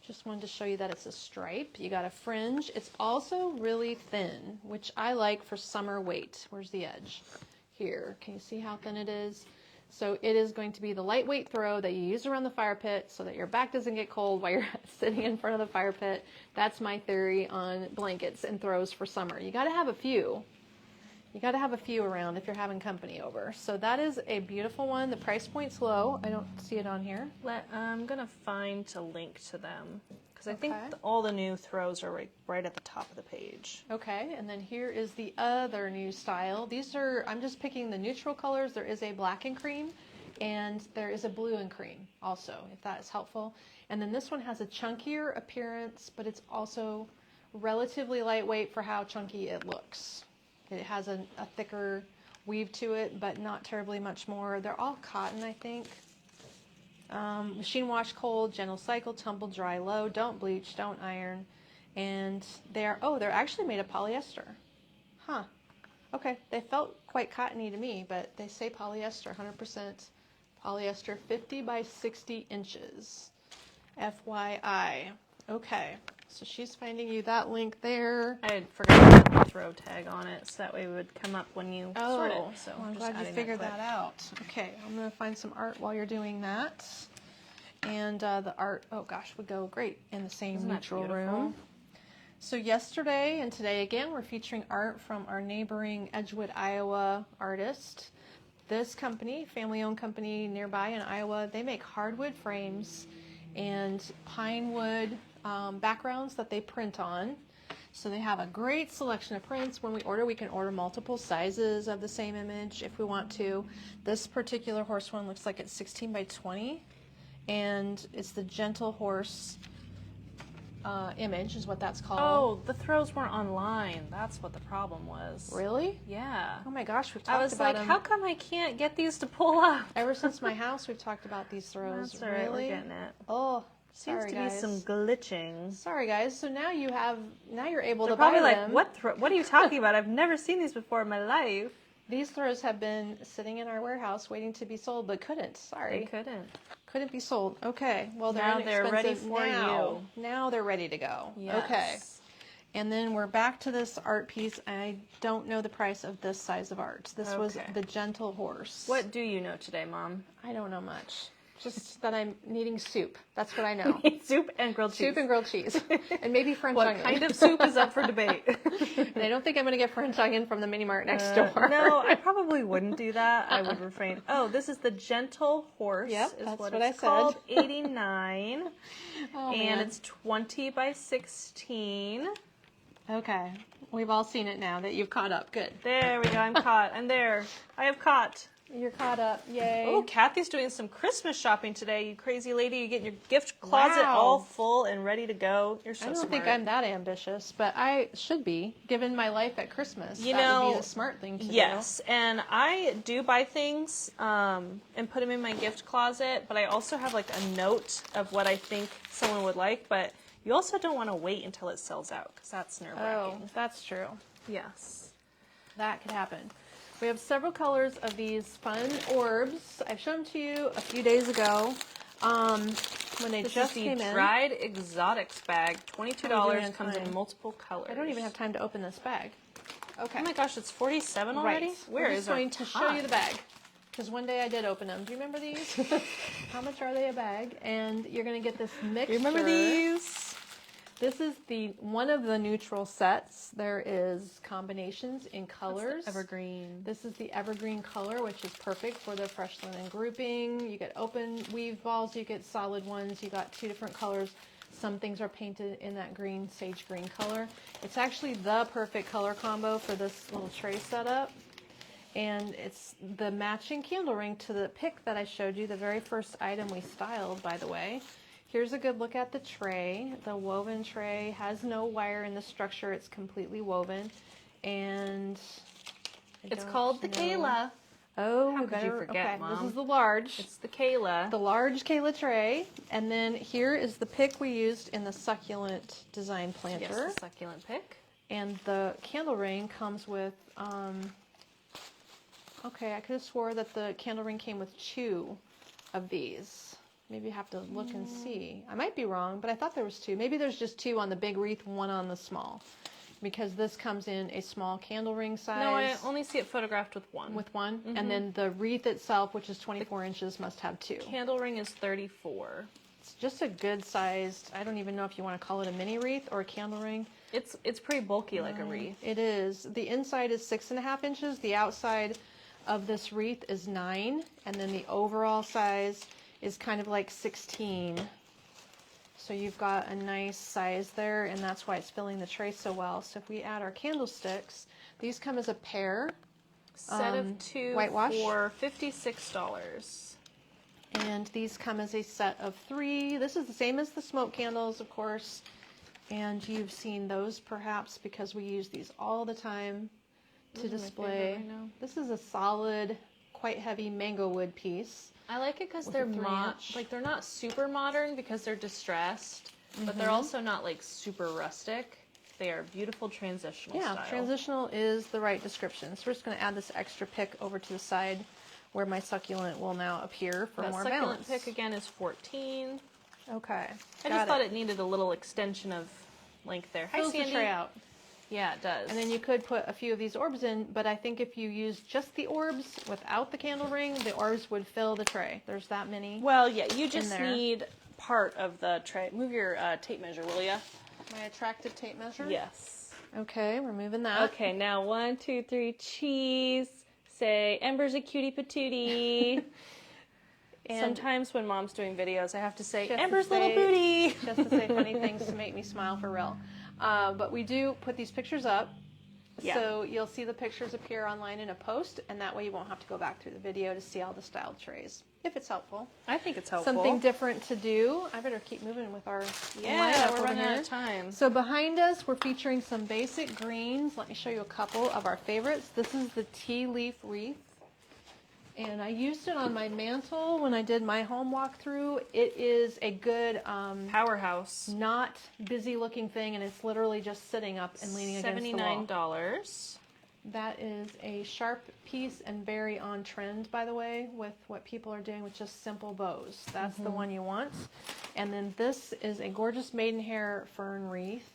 Just wanted to show you that it's a stripe. You got a fringe. It's also really thin, which I like for summer weight. Where's the edge? Here. Can you see how thin it is? So it is going to be the lightweight throw that you use around the fire pit so that your back doesn't get cold while you're sitting in front of the fire pit. That's my theory on blankets and throws for summer. You got to have a few. You got to have a few around if you're having company over. So that is a beautiful one. The price point's low. I don't see it on here. I'm going to find a link to them because I think Okay. all the new throws are right at the top of the page. Okay, and then here is the other new style. These are, I'm just picking the neutral colors. There is a black and cream, and there is a blue and cream also, if that is helpful. And then this one has a chunkier appearance, but it's also relatively lightweight for how chunky it looks. It has a thicker weave to it, but not terribly much more. They're all cotton, I think. Machine wash cold, gentle cycle, tumble dry low, don't bleach, don't iron. And they're actually made of polyester. Huh. Okay, they felt quite cottony to me, but they say polyester, 100% polyester, 50 by 60 inches. FYI. Okay, so she's finding you that link there. I had forgotten to put the throw tag on it, so that way it would come up when you sort it. So well, I'm just glad you adding figured quick. that out. Okay, I'm going to find some art while you're doing that. And the art, oh gosh, would go great in the same Isn't that neutral beautiful? room. So yesterday and today again, we're featuring art from our neighboring Edgewood, Iowa artist. This company, family-owned company nearby in Iowa, they make hardwood frames and pine wood backgrounds that they print on. So they have a great selection of prints. When we order, we can order multiple sizes of the same image if we want to. This particular horse one looks like it's 16 by 20, and it's the gentle horse image is what that's called. Oh, the throws weren't online. That's what the problem was. Really? Yeah. Oh my gosh, we've talked I was about like, them. how come I can't get these to pull up? Ever since my house, we've talked about these throws. That's all right, Really? we're getting it. Oh, Seems sorry, to guys. be some glitching. Sorry, guys. So now you're able They're to buy probably like, them. what are you talking about? I've never seen these before in my life. These throws have been sitting in our warehouse waiting to be sold, but couldn't. Sorry. They couldn't. Couldn't be sold. Okay. Well, they're Now they're ready inexpensive for now. Now they're ready to go. Yes. Okay. And then we're back to this art piece. I don't know the price of this size of art. This was Okay. the gentle horse. What do you know today, Mom? I don't know much. Just that I'm needing soup. That's what I know. Soup and grilled cheese. Soup and grilled cheese. And maybe French What onion. kind of soup is up for debate? And I don't think I'm going to get French onion from the mini mart next door. No, I probably wouldn't do that. I would refrain. Oh, this is the gentle horse. Yep, is that's what what it's I called. said. 89. Oh, And man. it's 20 by 16. Okay. We've all seen it now that you've caught up. Good. There we go. I'm caught. I'm there. I have caught. You're caught up. Yay. Oh, Kathy's doing some Christmas shopping today. You crazy lady. You get your gift closet Wow. all full and ready to go. You're so I don't smart. think I'm that ambitious, but I should be, given my life at Christmas. You that would know, be the smart thing to Yes, and I do buy things and put them in my gift closet, but I also have like a note of what I think someone would like, but you also don't want to wait until it sells out because that's do. Oh, nerve-wracking. that's true. Yes. That could happen. We have several colors of these fun orbs. I've shown them to you a few days ago when they This just is came the in. dried exotics bag, $22, doing comes time? in multiple colors. I don't even have time to open this bag. Okay. Oh my gosh, it's 47 already? Right. Where We're is just our going to show you the bag? Because one day I did open them. Do you remember these? How much are they a bag? And you're going to get this mixture. You remember these? This is one of the neutral sets. There is combinations in colors. Evergreen. This is the evergreen color, which is perfect for the fresh linen grouping. You get open weave balls, you get solid ones. You got two different colors. Some things are painted in that green, sage green color. It's actually the perfect color combo for this little tray setup. And it's the matching candle ring to the pick that I showed you, the very first item we styled, by the way. Here's a good look at the tray. The woven tray has no wire in the structure. It's completely woven. And It's called the Kayla. Oh, How we could you better, forget, okay, Mom? this is the large. It's the Kayla. The large Kayla tray. And then here is the pick we used in the succulent design planter. Yes, the succulent pick. And the candle ring comes with, okay, I could have swore that the candle ring came with 2 of these. Maybe I have to look and see. I might be wrong, but I thought there was 2. Maybe there's just 2 on the big wreath, 1 on the small. Because this comes in a small candle ring size. No, I only see it photographed with 1. With 1? And then the wreath itself, which is 24 inches, must have 2. Candle ring is 34. It's just a good sized, I don't even know if you want to call it a mini wreath or a candle ring. It's pretty bulky like a wreath. It is. The inside is 6.5 inches. The outside of this wreath is 9. And then the overall size is kind of like 16. So you've got a nice size there, and that's why it's filling the tray so well. So if we add our candlesticks, these come as a pair. Set of 2 whitewash. for $56. And these come as a set of 3. This is the same as the smoke candles, of course. And you've seen those perhaps because we use these all the time to display. Right now. This is a solid, quite heavy mango wood piece. I like it because With they're a 3-inch. like they're not super modern because they're distressed, but they're also not like super rustic. They are beautiful transitional Yeah, style. transitional is the right description. So we're just going to add this extra pick over to the side where my succulent will now appear for That more succulent balance. pick again is 14. Okay. I just thought it needed a little extension of length there. Hi, Fills the Sandy. tray out. Yeah, it does. And then you could put a few of these orbs in, but I think if you use just the orbs without the candle ring, the orbs would fill the tray. There's that many. Well, yeah, you just there. need part of the tray. Move your tape measure, will ya? My attractive tape measure? Yes. Okay, we're moving that. Okay, now 1, 2, 3, cheese. Say, Ember's a cutie patootie. And Sometimes when Mom's doing videos, I have to say, Just to Ember's little say- booty. just to say funny things to make me smile for real. But we do put these pictures up. Yeah. So you'll see the pictures appear online in a post, and that way you won't have to go back through the video to see all the styled trays, if it's helpful. I think it's helpful. Something different to do. I better keep moving with our Yeah, lineup we're over running out here. of time. So behind us, we're featuring some basic greens. Let me show you a couple of our favorites. This is the tea leaf wreath. And I used it on my mantle when I did my home walkthrough. It is a good, Powerhouse. not busy looking thing, and it's literally just sitting up and leaning against the wall. $79. That is a sharp piece and very on trend, by the way, with what people are doing with just simple bows. That's the one you want. And then this is a gorgeous maidenhair fern wreath,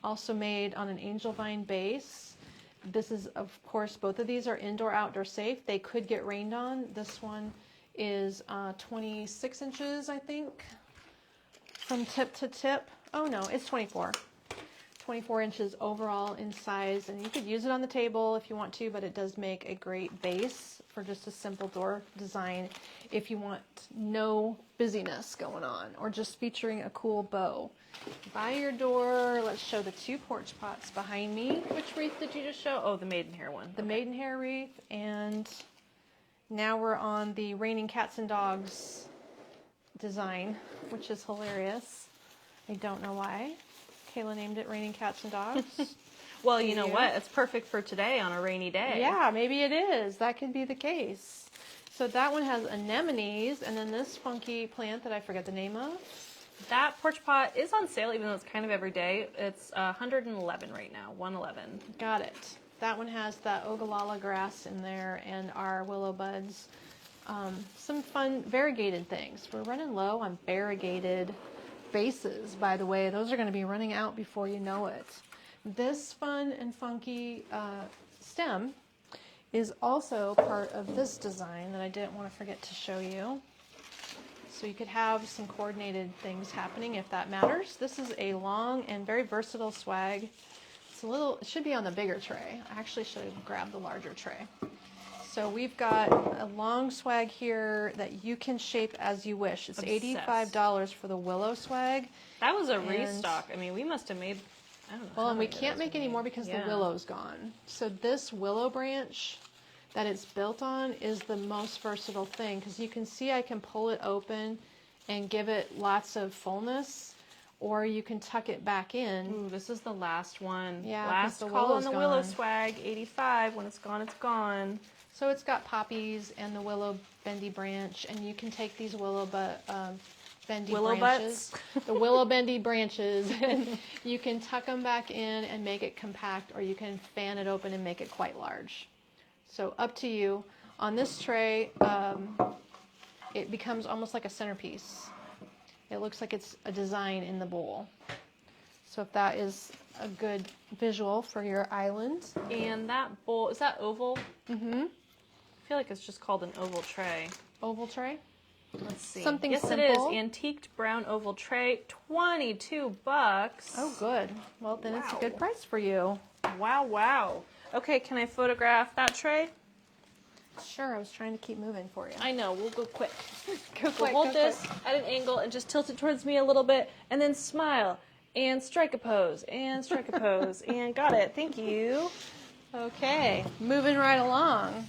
also made on an angel vine base. This is, of course, both of these are indoor, outdoor safe. They could get rained on. This one is 26 inches, I think, from tip to tip. Oh no, it's 24. 24 inches overall in size, and you could use it on the table if you want to, but it does make a great base for just a simple door design if you want no busyness going on, or just featuring a cool bow. By your door, let's show the 2 porch pots behind me. Which wreath did you just show? Oh, the maidenhair one. The maidenhair wreath, and now we're on the raining cats and dogs design, which is hilarious. I don't know why. Kayla named it Raining Cats and Dogs. Well, you know what? It's perfect for today on a rainy day. Yeah, maybe it is. That could be the case. So that one has anemones, and then this funky plant that I forget the name of. That porch pot is on sale, even though it's kind of every day. It's $111 right now, $111. Got it. That one has that ogallala grass in there and our willow buds. Some fun variegated things. We're running low on variegated bases, by the way. Those are going to be running out before you know it. This fun and funky stem is also part of this design that I didn't want to forget to show you. So you could have some coordinated things happening if that matters. This is a long and very versatile swag. It's a little, it should be on the bigger tray. I actually should have grabbed the larger tray. So we've got a long swag here that you can shape as you wish. It's $85 for the willow swag. That was a restock. I mean, we must have made, I don't know. Well, how and we many can't those make any more because the willow's gone. So this willow branch that it's built on is the most versatile thing, because you can see I can pull it open and give it lots of fullness, or you can tuck it back in. Ooh, this is the last one. Yeah, 'cause Last the call on willow's the willow gone. swag, 85. When it's gone, it's gone. So it's got poppies and the willow bendy branch, and you can take these bendy Willow branches, the willow bendy branches, and you can tuck them back in and make it compact, or you can fan it open and make it quite large. So up to you. On this tray, it becomes almost like a centerpiece. It looks like it's a design in the bowl. So if that is a good visual for your island. And that bowl, is that oval? Mm-hmm. I feel like it's just called an oval tray. Oval tray? Let's see. Something yes, simple. it is. Antiqued brown oval tray, $22. Oh, good. Well, then it's a good price for you. Wow, wow. Okay, can I photograph that tray? Sure, I was trying to keep moving for you. I know, we'll go quick. Go So quick, hold go this quick. at an angle and just tilt it towards me a little bit, and then smile, and strike a pose, and strike a pose, and got it. Thank you. Okay, moving right along.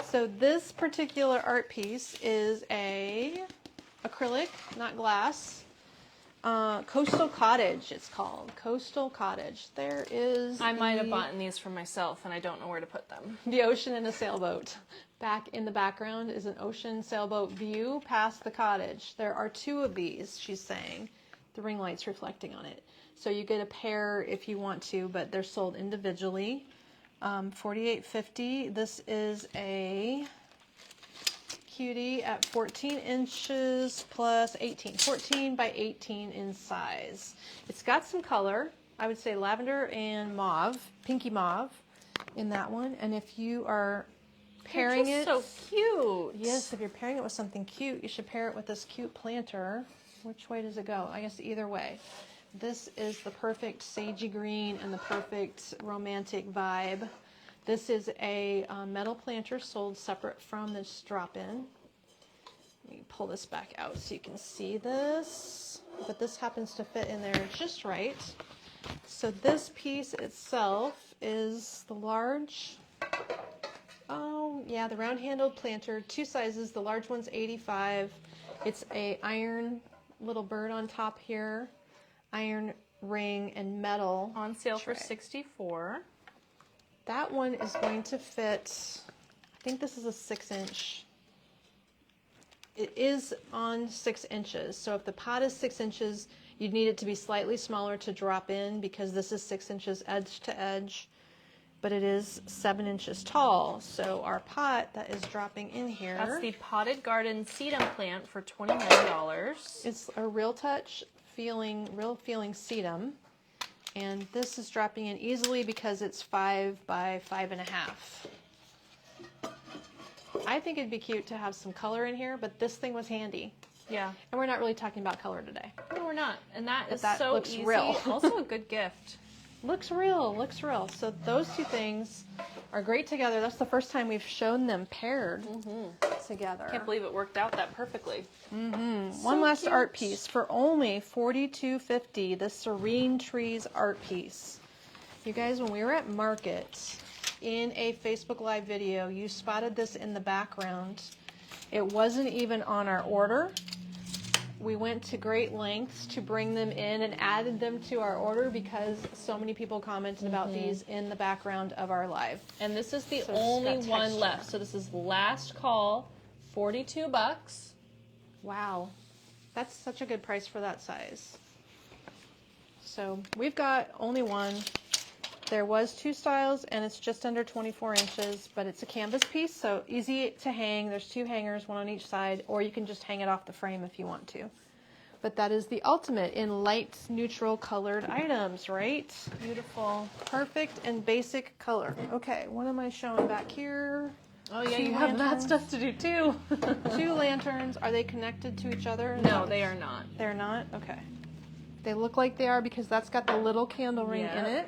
So this particular art piece is a acrylic, not glass. Coastal Cottage, it's called. Coastal Cottage. There is I might have bought these for myself, and I don't know where to put them. the ocean and a sailboat. Back in the background is an ocean sailboat view past the cottage. There are 2 of these, she's saying. The ring light's reflecting on it. So you get a pair if you want to, but they're sold individually. $48.50. This is a cutie at 14 inches plus 18. 14 by 18 in size. It's got some color. I would say lavender and mauve, pinky mauve in that one. And if you are pairing it... so cute. Yes, if you're pairing it with something cute, you should pair it with this cute planter. Which way does it go? I guess either way. This is the perfect sagey green and the perfect romantic vibe. This is a metal planter sold separate from this drop-in. Let me pull this back out so you can see this. But this happens to fit in there just right. So this piece itself is the large, the round-handled planter, 2 sizes. The large one's 85. It's a iron little bird on top here, iron ring and metal. On sale tray. for $64. That one is going to fit, I think this is a 6-inch. It is on 6 inches. So if the pot is 6 inches, you'd need it to be slightly smaller to drop in because this is 6 inches edge to edge, but it is 7 inches tall. So our pot that is dropping in here. That's the Potted Garden Sedum plant for $29. It's a real feeling sedum. And this is dropping in easily because it's 5 by 5.5. I think it'd be cute to have some color in here, but this thing was handy. Yeah. And we're not really talking about color today. No, we're not. And that is that so looks easy. real. Also a good gift. Looks real, looks real. So those 2 things are great together. That's the first time we've shown them paired together. Can't believe it worked out that perfectly. One last art piece for only $42.50, the Serene Trees art piece. You guys, when we were at market in a Facebook Live video, you spotted this in the background. It wasn't even on our order. We went to great lengths to bring them in and added them to our order because so many people commented about these in the background of our live. And this is the So it's only got one texture. left. So this is last call, $42. Wow, that's such a good price for that size. So we've got only one. There was 2 styles and it's just under 24 inches, but it's a canvas piece, so easy to hang. There's 2 hangers, one on each side, or you can just hang it off the frame if you want to. But that is the ultimate in light, neutral colored items, right? Beautiful, perfect, and basic color. Okay, what am I showing back here? Oh yeah, 2 you have that lanterns. stuff to do too. 2 lanterns. Are they connected to each other? No, they are not. They're not? Okay. They look like they are because that's got the little candle ring in it.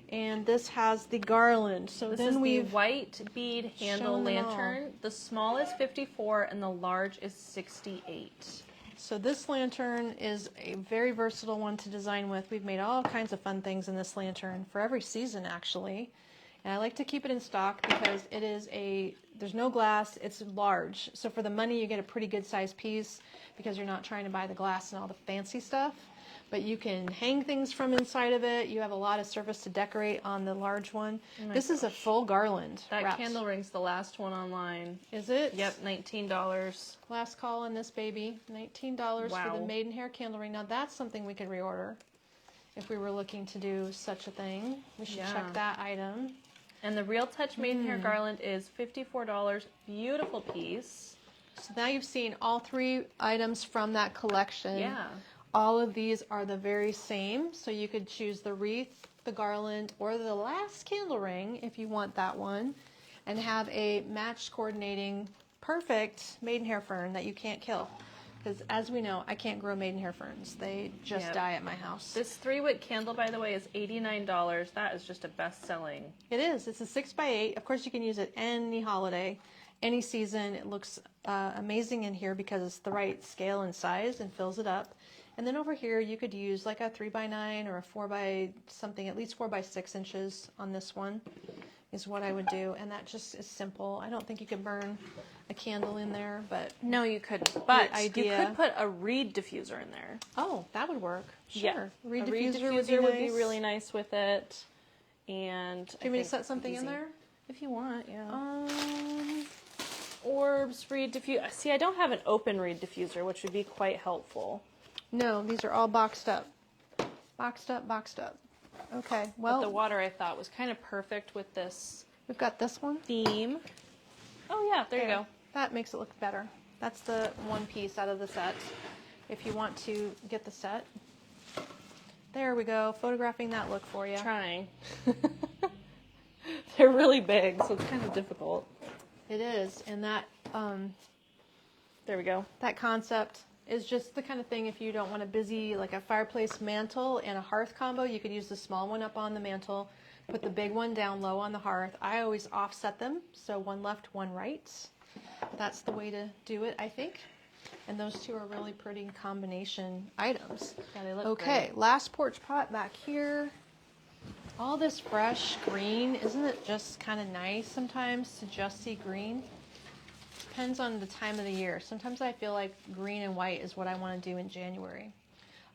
And this has the garland. So This then is the we've white bead handle shown them all. lantern. The small is 54 and the large is 68. So this lantern is a very versatile one to design with. We've made all kinds of fun things in this lantern for every season actually. And I like to keep it in stock because it is there's no glass, it's large. So for the money you get a pretty good sized piece because you're not trying to buy the glass and all the fancy stuff. but you can hang things from inside of it. You have a lot of surface to decorate on the large one. This is a full garland. That wrapped. candle ring's the last one online. Is it? Yep, $19. Last call on this baby. $19 for Wow. the maidenhair candle ring. Now that's something we could reorder if we were looking to do such a thing. We should check that item. And the Real Touch Maidenhair Garland is $54. Beautiful piece. So now you've seen all 3 items from that collection. Yeah. All of these are the very same, so you could choose the wreath, the garland, or the last candle ring if you want that one, and have a matched coordinating perfect maidenhair fern that you can't kill. Because as we know, I can't grow maidenhair ferns. They just die at my house. This 3-wick candle, by the way, is $89. That is just a best-selling. It is. It's a 6x8. Of course, you can use it any holiday, any season. It looks amazing in here because it's the right scale and size and fills it up. And then over here, you could use like a 3x9 or a 4x something, at least 4x6 inches on this one is what I would do. And that just is simple. I don't think you could burn a candle in there, but No, you couldn't. But you idea- could put a reed diffuser in there. oh, that would work. Sure. Yeah. Reed A reed diffuser would be nice. really nice with it. And Do you want me to set something in there? If you want, yeah. Orbs, reed diffuser. See, I don't have an open reed diffuser, which would be quite helpful. No, these are all boxed up. Boxed up, boxed up. Okay, well, But the water, I thought, was kind of perfect with this we've got this one. theme. Oh, yeah, there you go. That makes it look better. That's the one piece out of the set. If you want to get the set. There we go, photographing that look for you. Trying. They're really big, so it's kind of difficult. It is, and that There we go. that concept is just the kind of thing if you don't want a busy, like a fireplace mantle and a hearth combo, you could use the small one up on the mantle, put the big one down low on the hearth. I always offset them, so one left, one right. That's the way to do it, I think. And those two are really pretty combination items. Yeah, they look Okay, great. last porch pot back here. All this fresh green, isn't it just kind of nice sometimes to just see green? Depends on the time of the year. Sometimes I feel like green and white is what I want to do in January.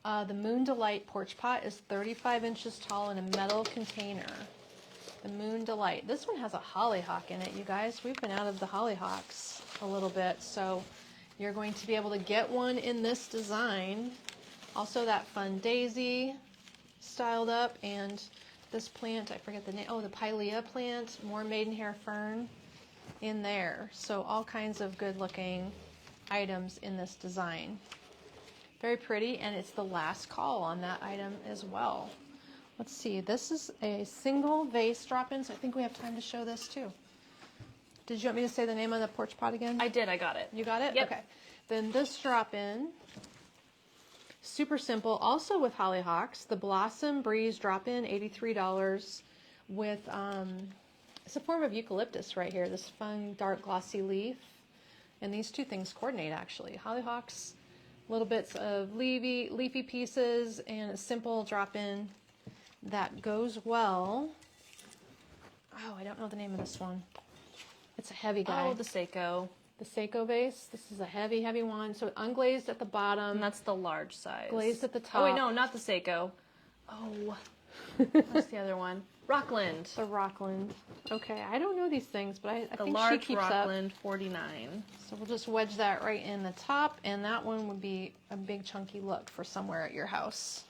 The Moon Delight porch pot is 35 inches tall in a metal container. The Moon Delight. This one has a hollyhock in it, you guys. We've been out of the hollyhocks a little bit, so you're going to be able to get one in this design. Also that fun daisy styled up, and this plant, I forget the name, oh, the Pilea plant, more maidenhair fern in there. So all kinds of good looking items in this design. Very pretty, and it's the last call on that item as well. Let's see, this is a single vase drop-in, so I think we have time to show this too. Did you want me to say the name of the porch pot again? I did, I got it. You got it? Yep. Okay. Then this drop-in, super simple, also with hollyhocks. The Blossom Breeze drop-in, $83 with, it's a form of eucalyptus right here, this fun dark glossy leaf. And these two things coordinate actually. Hollyhocks, little bits of leafy pieces, and a simple drop-in that goes well. Oh, I don't know the name of this one. It's a heavy guy. Oh, the Seiko. The Seiko vase. This is a heavy, heavy one. So unglazed at the bottom. And that's the large size. Glazed at the top. Oh, wait, no, not the Seiko. Oh, what's the other one? Rockland. The Rockland. Okay, I don't know these things, but I The think she large keeps Rockland, $49. up. So we'll just wedge that right in the top, and that one would be a big chunky look for somewhere at your house.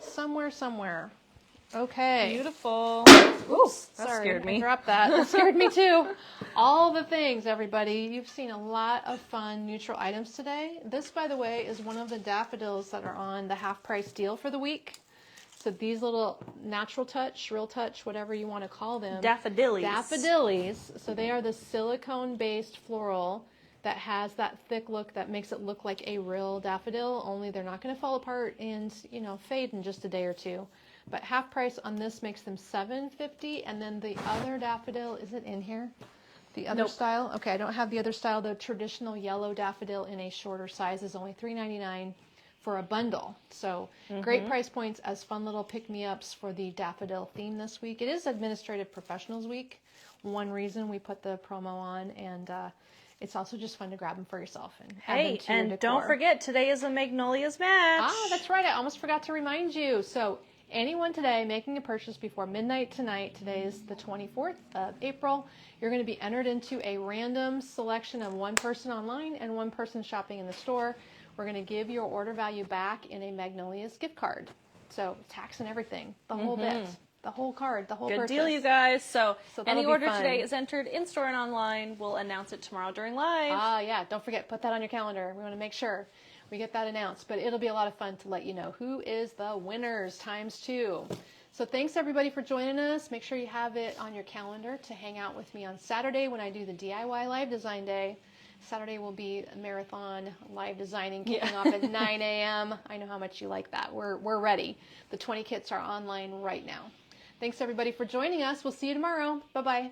Somewhere. Okay. Beautiful. Ooh, That sorry, scared me. I dropped that. That scared me too. All the things, everybody. You've seen a lot of fun neutral items today. This, by the way, is one of the daffodils that are on the half price deal for the week. So these little natural touch, real touch, whatever you want to call them. Daffodilies. Daffodilies. So they are the silicone-based floral that has that thick look that makes it look like a real daffodil, only they're not going to fall apart and, fade in just a day or two. But half price on this makes them $7.50, and then the other daffodil, is it in here? The other Nope. style? Okay, I don't have the other style. The traditional yellow daffodil in a shorter size is only $3.99 for a bundle. So great price points as fun little pick-me-ups for the daffodil theme this week. It is Administrative Professionals Week. One reason we put the promo on, and it's also just fun to grab them for yourself and add them Hey, to your and decor. don't forget, today is a Magnolias match. Ah, that's right. I almost forgot to remind you. So anyone today making a purchase before midnight tonight, today is the 24th of April, you're going to be entered into a random selection of one person online and one person shopping in the store. We're going to give your order value back in a Magnolias gift card. So tax and everything, the whole bit, the whole card, the whole Good purchase. deal, you guys. So that'll any be order fun. today is entered in-store and online. We'll announce it tomorrow during live. Ah, yeah. Don't forget, put that on your calendar. We want to make sure we get that announced. But it'll be a lot of fun to let you know who is the winners ×2. So thanks, everybody, for joining us. Make sure you have it on your calendar to hang out with me on Saturday when I do the DIY Live Design Day. Saturday will be a marathon live designing kicking off at 9 a.m. I know how much you like that. We're ready. The 20 kits are online right now. Thanks, everybody, for joining us. We'll see you tomorrow. Bye-bye.